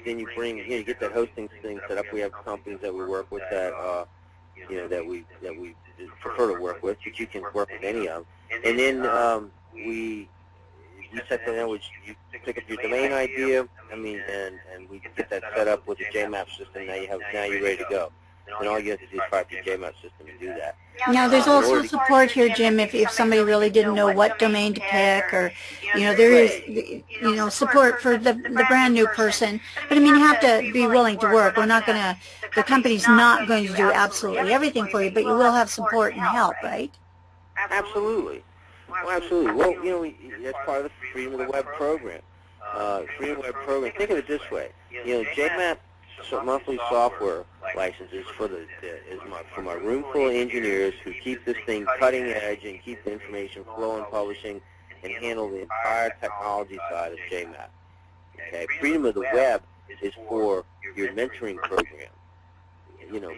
then you get that hosting thing set up. We have companies that we work with that that we prefer to work with, but you can work with any of them. And then you set that in, which you pick up your domain idea. And we get that set up with the JMAP system. Now you're ready to go. And all you have to do is fire up your JMAP system and do that. Now, there's also support here, Jim, if somebody really didn't know what domain to pick, or, there is, support for the brand new person. But, you have to be willing to work. The company's not going to do absolutely everything for you, but you will have support and help, right? Absolutely. Well, absolutely. Well, that's part of the Freedom of the Web program. Freedom of the Web program, think of it this way. JMAP monthly software licenses for my room full of engineers who keep this thing cutting edge and keep the information flowing, publishing, and handle the entire technology side of JMAP. Okay, Freedom of the Web is for your mentoring program.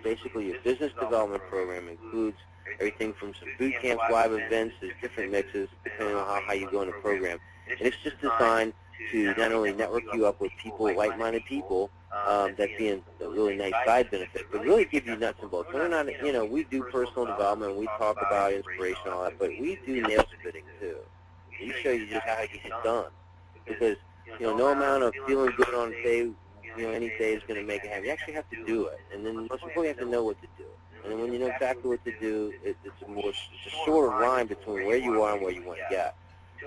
Basically your business development program includes everything from some boot camps, live events, there's different mixes depending on how you go in the program. And it's just designed to not only network you up with people, like-minded people, that being a really nice side benefit, but really give you nuts and bolts. We're not, we do personal development, we talk about inspiration and all that, but we do nail spitting too. We show you just how you get it done. Because, no amount of feeling good on a day, any day is going to make it happen. You actually have to do it. And then most people have to know what to do. And then when you know exactly what to do, it's a shorter line between where you are and where you want to get.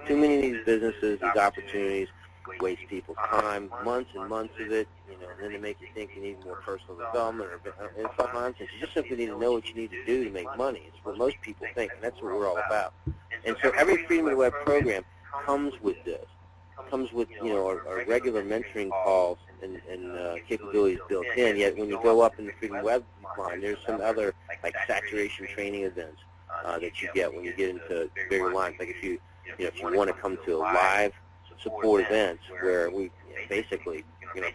Too many of these businesses, these opportunities, waste people's time, months and months of it, and then they make you think you need more personal development or some nonsense. You just simply need to know what you need to do to make money. It's what most people think, and that's what we're all about. And so every Freedom of the Web program comes with this. Comes with, our regular mentoring calls and capabilities built in, yet when you go up in the Freedom Web line, there's some other, like saturation training events that you get when you get into bigger lines. Like if you want to come to a live support events where we basically,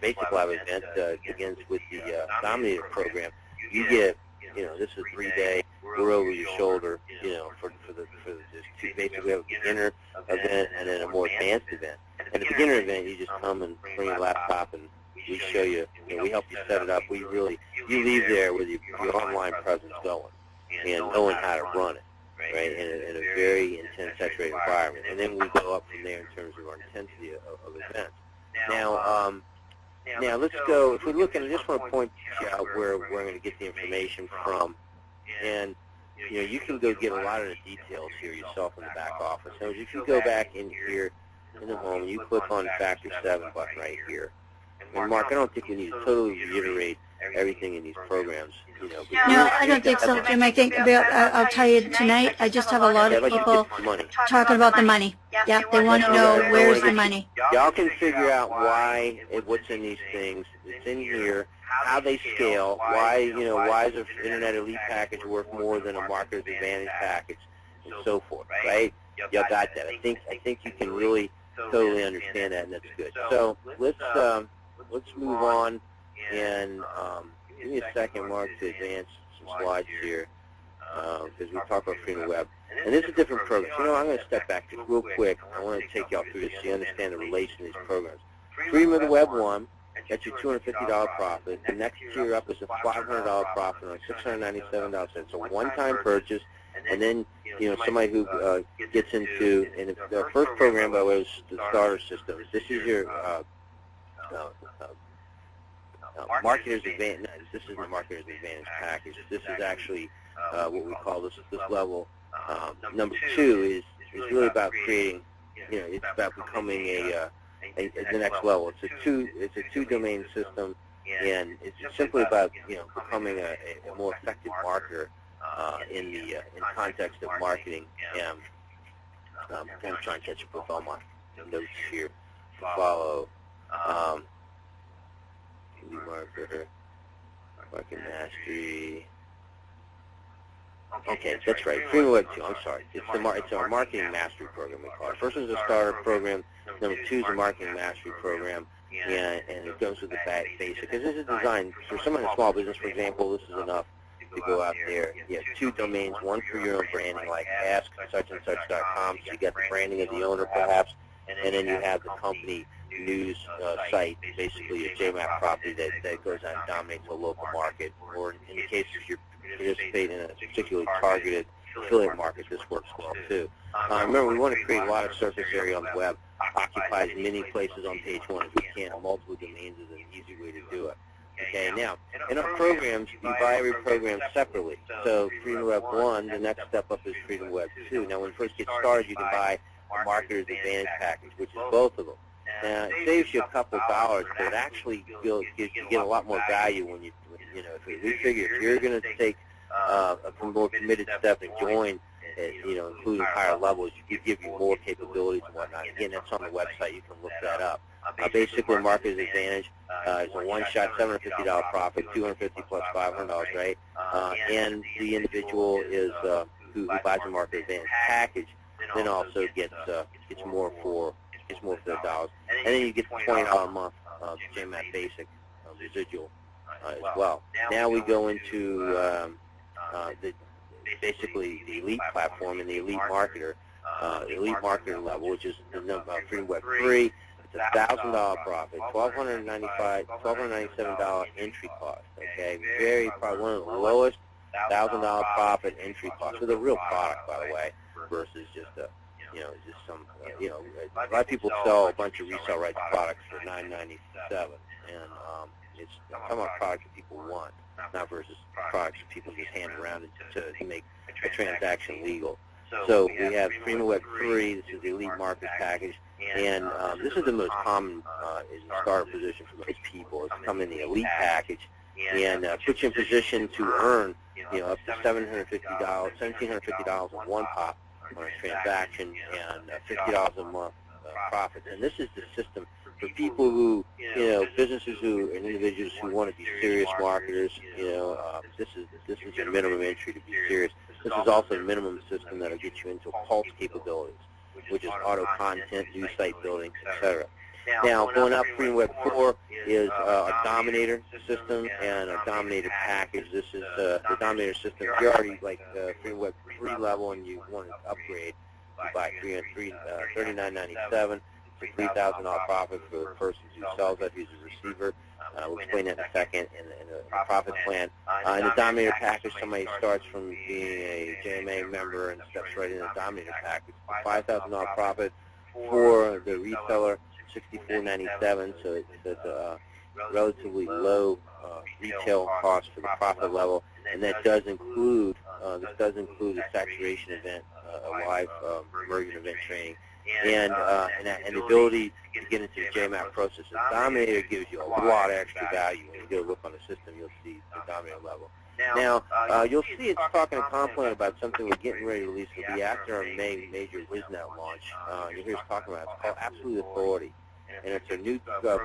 basic live event begins with the Dominator program. You get, this is a 3-day, we're over your shoulder, for this two. Basically, we have a beginner event and then a more advanced event. And the beginner event, you just come and bring your laptop and we show you, we help you set it up. You leave there with your online presence going and knowing how to run it, right, in a very intense, saturated environment. And then we go up from there in terms of our intensity of events. Now let's go, if we look, and I just want to point out where we're going to get the information from. And, you can go get a lot of the details here yourself in the back office. So if you go back in here in the home, you click on the Factor 7 button right here. And Mark, I don't think we need to totally reiterate everything in these programs. No, I don't think so, Jim. I think I'll tell you tonight, I just have a lot of people talking about the money. Yeah, they want to know where's the money. Y'all can figure out what's in these things. It's in here, how they scale, why is an Internet Elite package worth more than a Marketer's Advantage package, and so forth, right? Y'all got that. I think you can really totally understand that, and that's good. So let's move on, and give me a second, Mark, to advance some slides here, because we talk about Freedom of the Web. And this is a different program. So, I'm going to step back just real quick. I want to take y'all through this so you understand the relation of these programs. Freedom of the Web 1, that's your $250 profit. The next tier up is a $500 profit on $697. It's a one-time purchase. And then, somebody who gets into, and the first program, by the way, was the starter system. This is your Marketer's Advantage. No, this isn't the Marketer's Advantage package. This is actually what we call this level. Number 2 is really about creating, it's about becoming the next level. It's a two-domain system, and it's simply about becoming a more effective marketer in context of marketing. And I'm going to try and catch up with all my notes here to follow. Marketer, market mastery. Okay, that's right. Program Web 2. I'm sorry. It's our marketing mastery program, we call it. First one's a starter program. Number 2 is a marketing mastery program, and it goes with the basic. Because this is designed for someone in a small business, for example. This is enough to go out there. You have 2 domains, one for your own branding, like asksuchandsuch.com, so you got the branding of the owner, perhaps, and then you have the company news site, basically a JMAP property that goes out and dominates a local market, or in the case if you're participating in a particularly targeted affiliate market, this works well too. Remember, we want to create a lot of surface area on the web, occupies many places on page 1 if we can. Multiple domains is an easy way to do it. Okay, now, in our programs, you buy every program separately. So Freedom Web 1, the next step up is Freedom Web 2. Now, when you first get started, you can buy a Marketer's Advantage package, which is both of them. Now, it saves you a couple of dollars, but it actually you get a lot more value when if we figure if you're going to take a more committed step and join, including higher levels, you give you more capabilities and whatnot. Again, that's on the website. You can look that up. Basically, Marketer's Advantage is a one-shot $750 profit, $250 plus $500, right? And the individual is who buys the Marketer's Advantage package, then also gets more for their dollars. And then you get the $20 a month JMAP basic residual as well. Now we go into basically the elite platform and the elite marketer level, which is the Freedom Web 3. It's a $1,000 profit, $1,297 entry cost. Okay, probably one of the lowest $1,000 profit entry costs with a real product, by the way, versus just a just some a lot of people sell a bunch of resale rights products for $9.97, and it's talking about products that people want, not versus products that people just hand around to make a transaction legal. So we have Freedom Web 3. This is the Elite Markets package, and this is the most common starter position for most people. It's come in the Elite package, and puts you in position to earn up to $1,750 in one pop on a transaction, and $50 a month profits. And this is the system for people who, businesses and individuals who want to be serious marketers. This is your minimum entry to be serious. This is also a minimum system that will get you into pulse capabilities, which is auto content, new site building, etc. Now, going up, Freedom Web 4 is a Dominator system and a Dominator package. This is the Dominator system. If you're already like Freedom Web 3 level and you want to upgrade, you buy $39.97. It's a $3,000 profit for the person who sells that, who's a receiver. We'll explain that in a second in the profit plan. In the Dominator package, somebody starts from being a JMA member and steps right into the Dominator package. It's a $5,000 profit for the reseller. $64.97, so it's a relatively low retail cost for the profit level, and that does include a saturation event, a live immersion event training, and the ability to get into the JMAP process. The Dominator gives you a lot of extra value. When you go look on the system, you'll see the Dominator level. Now, you'll see it's talking to Complan about something we're getting ready to release. It'll be after our May major WizNet launch. You'll hear us talking about it. It's called Absolute Authority. And it's a new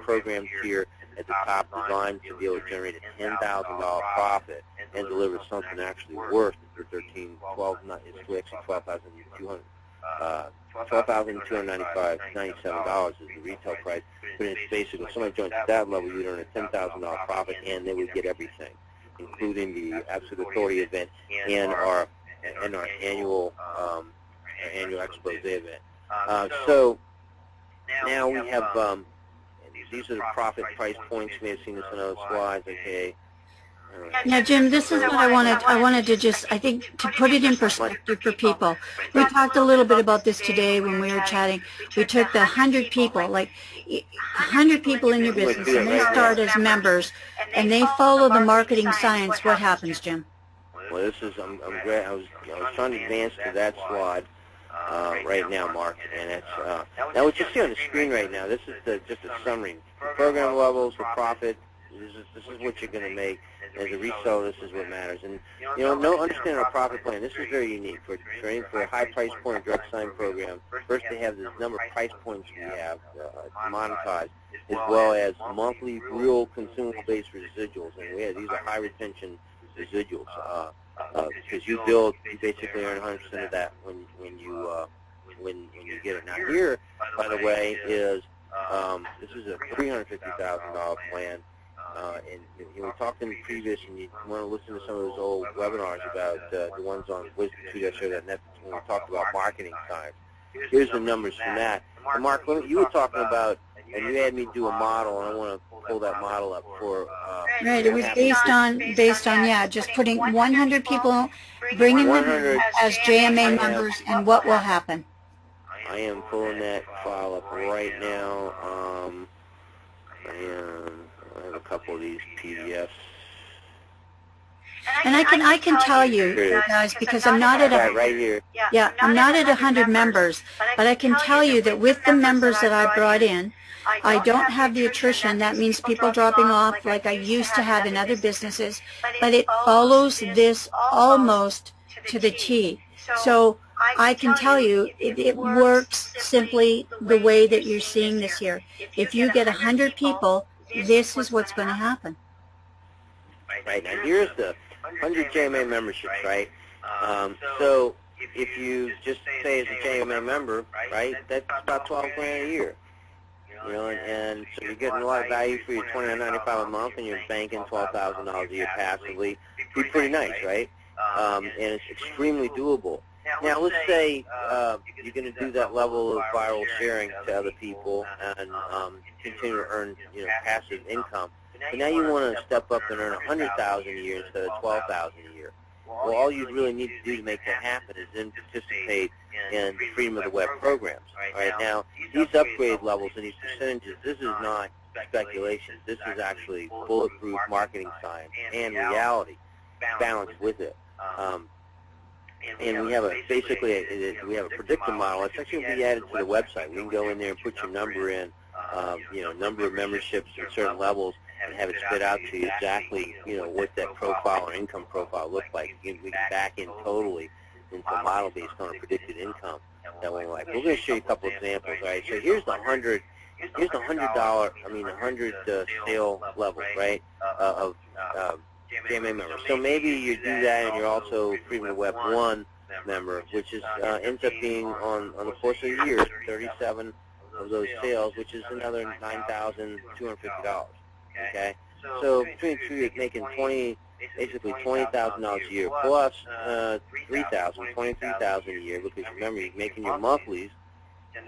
program tier at the top designed to be able to generate a $10,000 profit and deliver something actually worth the $12,295.97 is the retail price. But it's basically, if somebody joins at that level, you'd earn a $10,000 profit, and they would get everything, including the Absolute Authority event and our annual expose event. So now we have, these are the profit price points. You may have seen this in other slides, okay. Now, Jim, this is what I wanted to just, I think, to put it in perspective for people. We talked a little bit about this today when we were chatting. We took the 100 people, like 100 people in your business, and they start as members, and they follow the marketing science. What happens, Jim? Well, this is, I'm glad, I was trying to advance to that slide. right now, Mark, and it's now what you see on the screen right now. This is just a summary. For program levels, for profit, this is what you're going to make. As a reseller, this is what matters. And understand our profit plan. This is very unique for a high price point direct sign program. First, they have this number of price points we have to monetize, as well as monthly real consumable-based residuals. And these are high retention residuals. Because you basically earn 100% of that when you get it. Now here, by the way, is this is a $350,000 plan, and we talked in the previous, and you want to listen to some of those old webinars about the ones on wisdom2-show.net when we talked about marketing science. Here's the numbers from that. And Mark, you were talking about, and you had me do a model, and I want to pull that model up for. Right, it was based on yeah, just putting 100 people, bringing them as JMA members, and what will happen. I am pulling that file up right now. I have a couple of these PDFs. And I can tell you guys, because I'm not at right here. Yeah, I'm not at 100 members, but I can tell you that with the members that I brought in, I don't have the attrition. That means people dropping off like I used to have in other businesses, but it follows this almost to the T. So I can tell you it works simply the way that you're seeing this here. If you get 100 people, this is what's going to happen. Right, now here's the 100 JMA memberships, right? So if you just say as a JMA member, right, that's about $12 grand a year. And so you're getting a lot of value for your $29.95 a month, and you're banking $12,000 a year passively. Be pretty nice, right? And it's extremely doable. Now, let's say you're going to do that level of viral sharing to other people and continue to earn, passive income. But now you want to step up and earn $100,000 a year instead of $12,000 a year. Well, all you really need to do to make that happen is then participate in the Freedom of the Web programs. Right now, these upgrade levels and these percentages, this is not speculation. This is actually bulletproof marketing science and reality balanced with it. And we have we have a predictive model. It's actually going to be added to the website. We can go in there and put your number in, number of memberships at certain levels, and have it spit out to you exactly, what that profile or income profile looks like. We can back in totally into a model based on a predicted income that we like. We're going to show you a couple examples, right? So here's the $100 sale levels, right, of JMA members. So maybe you do that, and you're also Freedom of the Web 1 member, which is ends up being on the course of the year 37 of those sales, which is another $9,250. Okay, so between the two, you're making basically $20,000 a year plus $23,000 a year, because remember, you're making your monthlies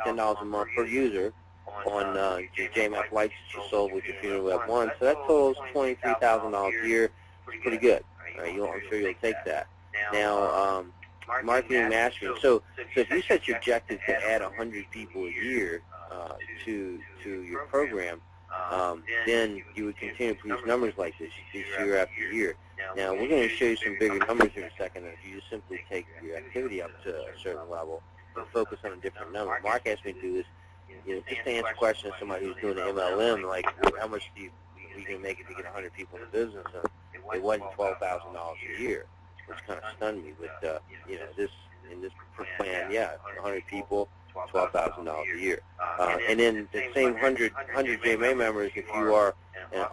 $10 a month per user on your JMAP lights that you sold with your Freedom of Web 1. So that totals $23,000 a year. It's pretty good. Right? I'm sure you'll take that. Now, marketing mastering. So if you set your objective to add 100 people a year to your program, then you would continue to produce numbers like this year after year. Now, we're going to show you some bigger numbers in a second. If you just simply take your activity up to a certain level and focus on a different number. Mark asked me to do this, just to answer questions to somebody who's doing an MLM, like how much do you can make if you get 100 people in the business? And it wasn't $12,000 a year, which kind of stunned me. But in this plan, 100 people, $12,000 a year. And then the same 100 JMA members, if you are an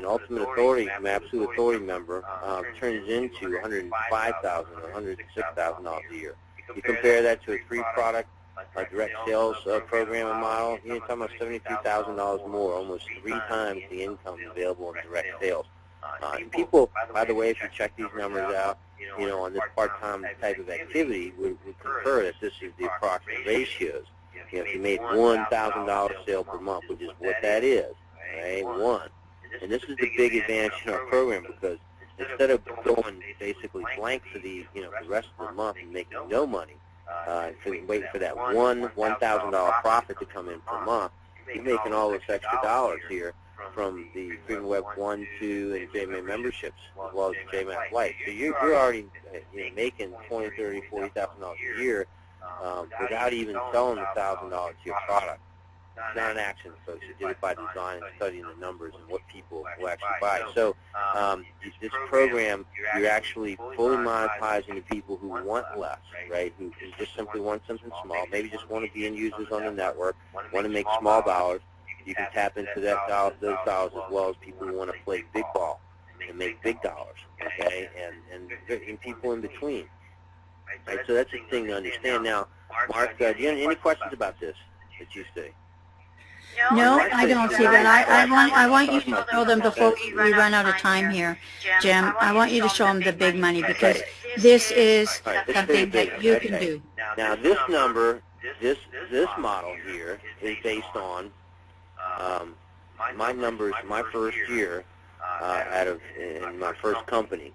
ultimate authority, an absolute authority member, turns into $105,000 or $106,000 a year. You compare that to a free-product direct sales program and model, you're talking about $73,000 more, almost 3 times the income available in direct sales. And people, by the way, if you check these numbers out, on this part-time type of activity, would concur that this is the approximate ratios. If you made $1,000 sale per month, which is what that is, right? One. And this is the big advantage in our program, because instead of going basically blank for the rest of the month and making no money, waiting for that $1,000 profit to come in per month, you're making all this extra dollars here from the Freedom Web 1, 2, and JMA memberships, as well as the JMAP Lite. So you're already making $20,000, $30,000, $40,000 a year without even selling the $1,000 to your product. It's not an accident, folks. You did it by design and studying the numbers and what people will actually buy. So this program, you're actually fully monetizing the people who want less, right, who just simply want something small, maybe just want to be end users on the network, want to make small dollars. You can tap into those dollars as well as people who want to play big ball and make big dollars, okay, and people in between. Right, so that's the thing to understand. Now, Mark, do you have any questions about this that you see? No, I don't see that. I want you to show them before we run out of time here, Jim. I want you to show them the big money because this is something that you can do. Now, this number, this model here is based on my numbers, my first year in my first company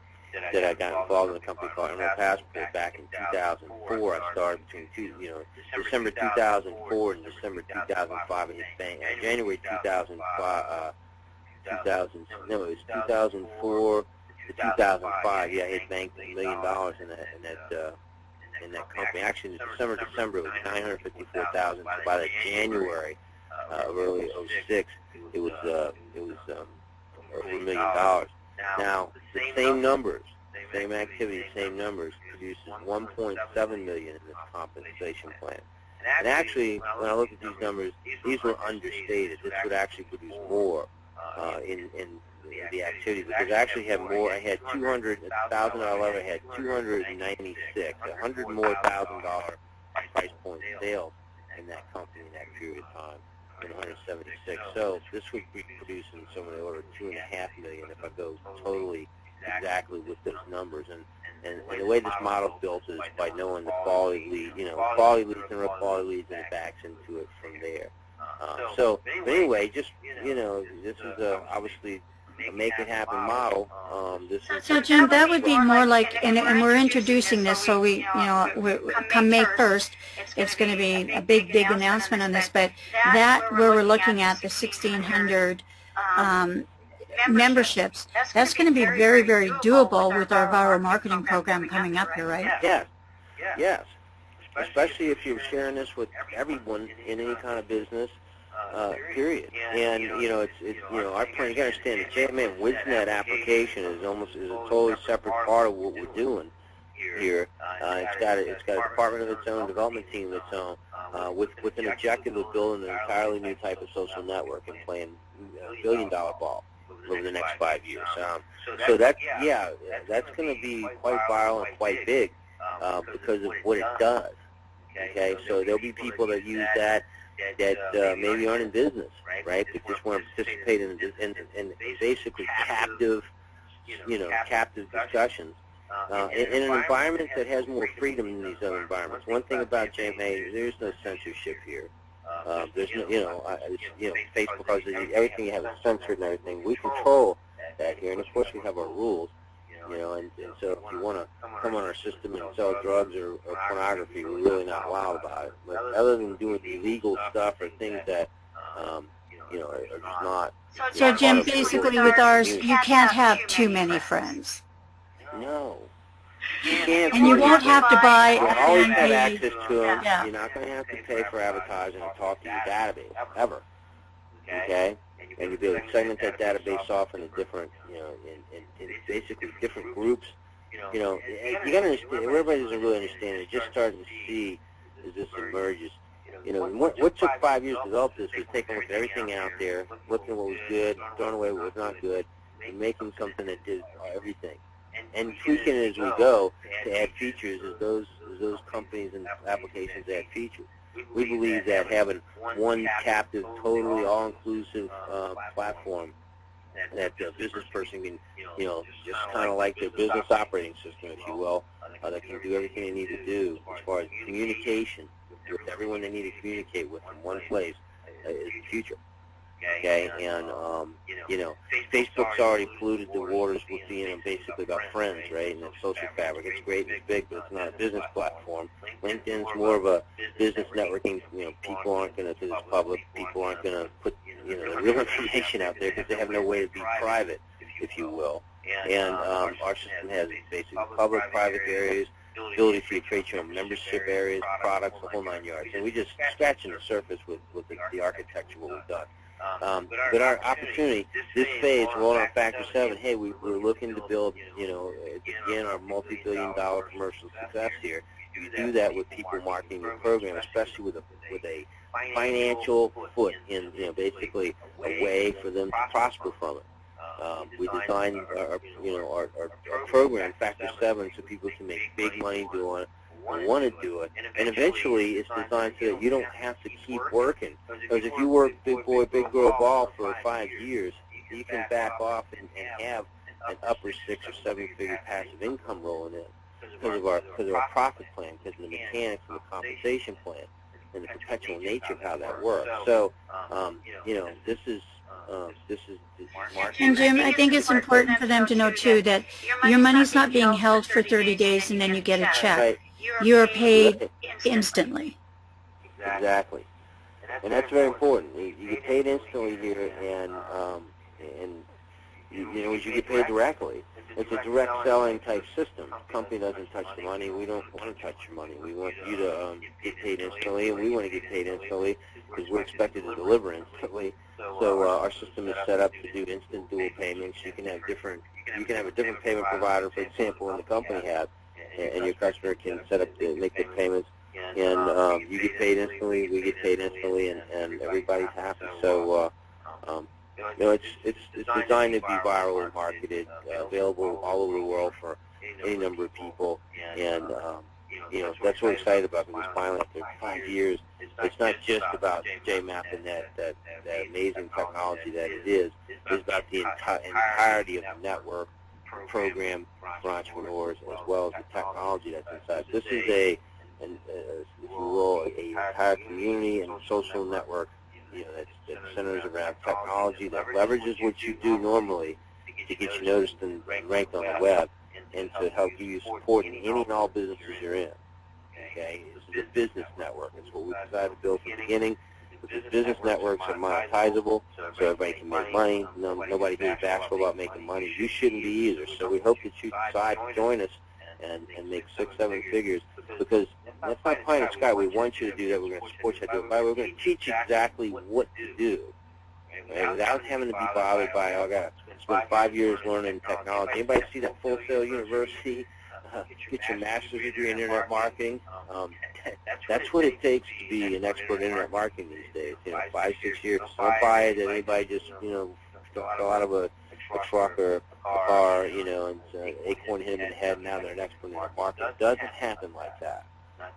that I got involved in a company called JMA Platform back in 2004. I started between December 2004 and December 2005 in this bank. January 2005, it was 2004 to 2005. Yeah, I had banked $1 million in that company. Actually, in December it was $954,000. By the January of early '06, it was over $1 million. Now, the same numbers, same activity, same numbers, produces $1.7 million in this compensation plan. And actually, when I look at these numbers, these were understated. This would actually produce more in the activity because I actually had more. I had 200, $1,000 level, I had 296, $100 more $1,000 price point sales in that company in that period of time. 176. So this would be producing somewhere in the order of $2.5 million if I go totally exactly with those numbers. And the way this model is built is by knowing the quality lead, quality leads and real quality leads, and it backs into it from there. But anyway, just this is obviously a make it happen model. So Jim, that would be more like, and we're introducing this, so we come May 1st, it's going to be a big announcement on this, but that where we're looking at the 1,600 memberships, that's going to be very, very doable with our viral marketing program coming up here, right? Yes. Especially if you're sharing this with everyone in any kind of business. Period. And it's our plan. You got to understand the JMA WizNet application is a totally separate part of what we're doing here. It's got a department of its own, development team of its own, with an objective of building an entirely new type of social network and playing $1 billion ball over the next 5 years. So that's going to be quite viral and quite big because of what it does. Okay, so there'll be people that use that maybe aren't in business, right? But just want to participate in basically captive discussions in an environment that has more freedom than these other environments. One thing about JMA, there's no censorship here. There's no, Facebook, everything you have is censored and everything. We control that here, and of course we have our rules. And so if you want to come on our system and sell drugs or pornography, we're really not wild about it. But other than doing illegal stuff or things that, are just not. So Jim, basically with ours, you can't have too many friends. No. You can't. And you won't have to buy. You always have access to them. Yeah. You're not going to have to pay for advertising and talk to your database, ever. Okay? And you'll be able to segment that database off into different, in basically different groups. You got to understand, everybody doesn't really understand it. Just starting to see as this emerges. What took 5 years to develop this was taking a look at everything out there, looking at what was good, throwing away what was not good, and making something that did everything. And tweaking it as we go to add features as those companies and applications add features. We believe that having one captive, totally all-inclusive platform that a business person can, just kind of like their business operating system, if you will, that can do everything they need to do as far as communication with everyone they need to communicate with in one place is the future. Okay, and Facebook's already polluted the waters with being basically about friends, right? And the social fabric. It's great and it's big, but it's not a business platform. LinkedIn's more of a business networking. People aren't going to, to this public, people aren't going to put the real information out there because they have no way to be private, if you will. And our system has basically public, private areas. ability for you to create your own membership areas, products, the whole 9 yards. And we just scratching the surface with the architecture, what we've done. But our opportunity, this phase, rolling on Factor 7, hey, we're looking to build, again, our multi-billion-dollar commercial success here. You do that with people marketing your program, especially with a financial foot in, basically a way for them to prosper from it. We designed our program, Factor 7, so people can make big money doing it and want to do it. And eventually, it's designed so that you don't have to keep working. Because if you work big boy, big girl ball for 5 years, you can back off and have an upper 6 or 7 figure passive income rolling in because of our profit plan, because of the mechanics of the compensation plan, and the perpetual nature of how that works. So, this is marketing. And Jim, I think it's important for them to know too that your money's not being held for 30 days and then you get a check. Right. You're paid instantly. Exactly. And that's very important. You get paid instantly here, and you get paid directly. It's a direct selling type system. The company doesn't touch the money. We don't want to touch your money. We want you to get paid instantly, and we want to get paid instantly because we're expected to deliver instantly. So our system is set up to do instant dual payments. You can have a different payment provider, for example, than the company has, and your customer can set up to make the payments. And you get paid instantly, we get paid instantly, and everybody's happy. So, it's designed to be viral and marketed, available all over the world for any number of people. And, that's what we're excited about, because finally, after 5 years, it's not just about JMAP and that amazing technology that it is. It's about the entirety of the network, program for entrepreneurs, as well as the technology that's inside. This is if you will, an entire community and social network, that centers around technology, that leverages what you do normally to get you noticed and ranked on the web, and to help give you support in any and all businesses you're in. Okay, this is a business network. It's what we decided to build from the beginning. Because business networks are monetizable, so everybody can make money. Nobody here is bashful about making money. You shouldn't be either. So we hope that you decide to join us and make 6, 7 figures, because that's not pie in the sky. We want you to do that. We're going to support you to do it. By the way, we're going to teach you exactly what to do, right, without having to be bothered by, I got to spend 5 years learning technology. Anybody see that Full Sail University? Get your master's degree in internet marketing. That's what it takes to be an expert in internet marketing these days. 5, 6 years. Don't buy it that anybody just fell out of a truck or a car, and an acorn hit them in the head, and now they're an expert in internet marketing. It doesn't happen like that.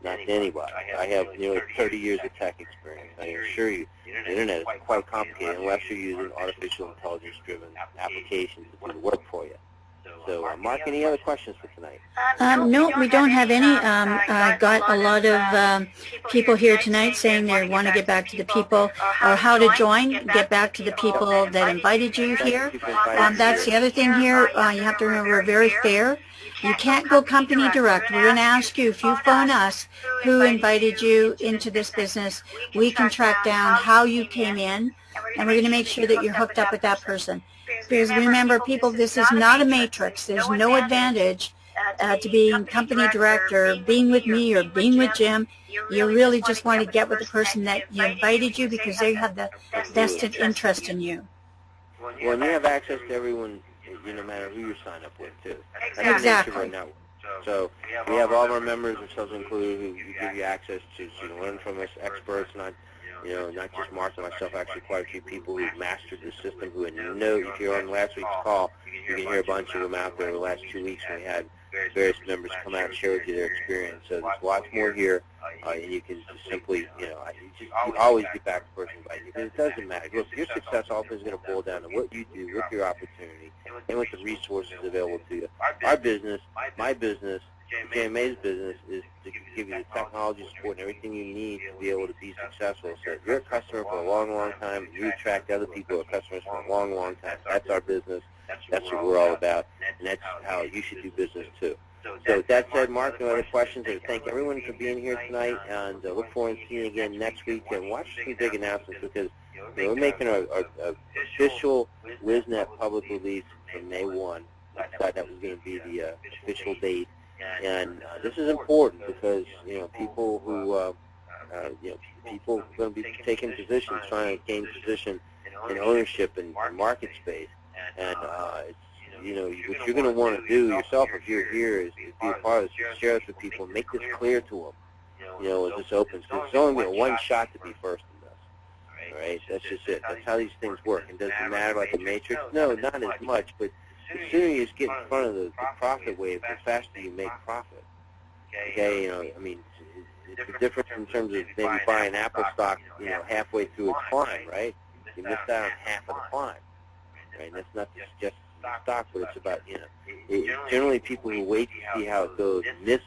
Not to anybody. I have nearly 30 years of tech experience. I assure you, the internet is quite complicated unless you're using artificial intelligence-driven applications to do the work for you. So, Mark, any other questions for tonight? No, we don't have any. I got a lot of people here tonight saying they want to get back to the people, or how to join, get back to the people that invited you here. That's the other thing here. You have to remember, we're very fair. You can't go company direct. We're going to ask you, if you phone us, who invited you into this business. We can track down how you came in, and we're going to make sure that you're hooked up with that person. Because remember, people, this is not a matrix. There's no advantage to being company director, being with me, or being with Jim. You really just want to get with the person that invited you, because they have the vested interest in you. Well, and you have access to everyone, no matter who you sign up with, too. Exactly. So we have all of our members, ourselves included, who give you access to learn from us, experts, not just Mark and myself, actually quite a few people who've mastered the system, who if you're on last week's call, you can hear a bunch of them out there the last 2 weeks when we had various members come out and share with you their experience. So there's lots more here, and you can just simply, you always get back to the person inviting you, because it doesn't matter. Look, your success often is going to boil down to what you do with your opportunity and with the resources available to you. Our business, my business, JMA's business, is to give you the technology support and everything you need to be able to be successful. So if you're a customer for a long, long time, and you attract other people who are customers for a long, long time, that's our business. That's what we're all about, and that's how you should do business too. So with that said, Mark, no other questions. I thank everyone for being here tonight, and look forward to seeing you again next week. And watch some big announcements, because we're making our official WizNet public release for May 1. We decided that was going to be the official date. And this is important because people who people are going to be taking positions, trying to gain position in ownership and market space. And what you're going to want to do yourself if you're here is be a part of this, share this with people, make this clear to them. As this opens, because it's only one shot to be first in this. All right, that's just it. That's how these things work. And does it matter like a matrix? No, not as much. But the sooner you get in front of the profit wave, the faster you make profit. Okay, I mean, it's a difference in terms of maybe buying Apple stock, halfway through its climb, right? You missed out on half of the climb, right? And that's not just stock, but it's about, generally people who wait to see how it goes miss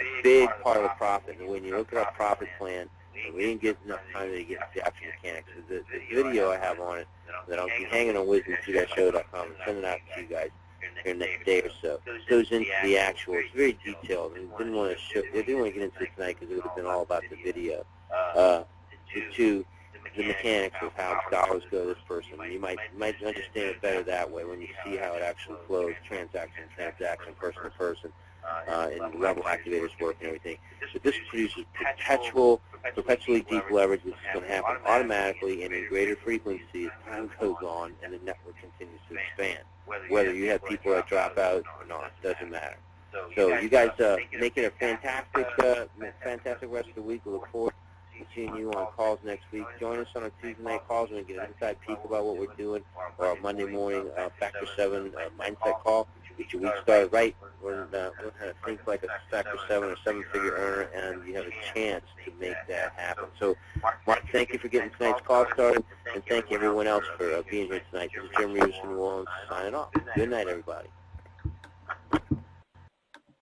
a big part of the profit. And when you look at our profit plan, we didn't get enough time to get into the actual mechanics. The video I have on it that I'll be hanging on wisdom2-show.com and sending out to you guys here next day or so goes into the actual. It's very detailed, and didn't want to get into it tonight because it would have been all about the video. To the mechanics of how dollars go to this person. You might understand it better that way when you see how it actually flows, transaction to transaction, person to person, and level activators work and everything. But this produces perpetually deep leverage, which is going to happen automatically and in greater frequency as time goes on and the network continues to expand. Whether you have people that drop out or not, doesn't matter. So you guys make it a fantastic rest of the week. We look forward to seeing you on calls next week. Join us on our Tuesday night calls when we get an inside peek about what we're doing, or our Monday morning Factor 7 mindset call. Get your week started right. Learn how to think like a Factor 7 or 7-figure earner, and you have a chance to make that happen. So, Mark, thank you for getting tonight's call started, and thank you everyone else for being here tonight. This is Jim Reeves from New Orleans signing off. Good night, everybody.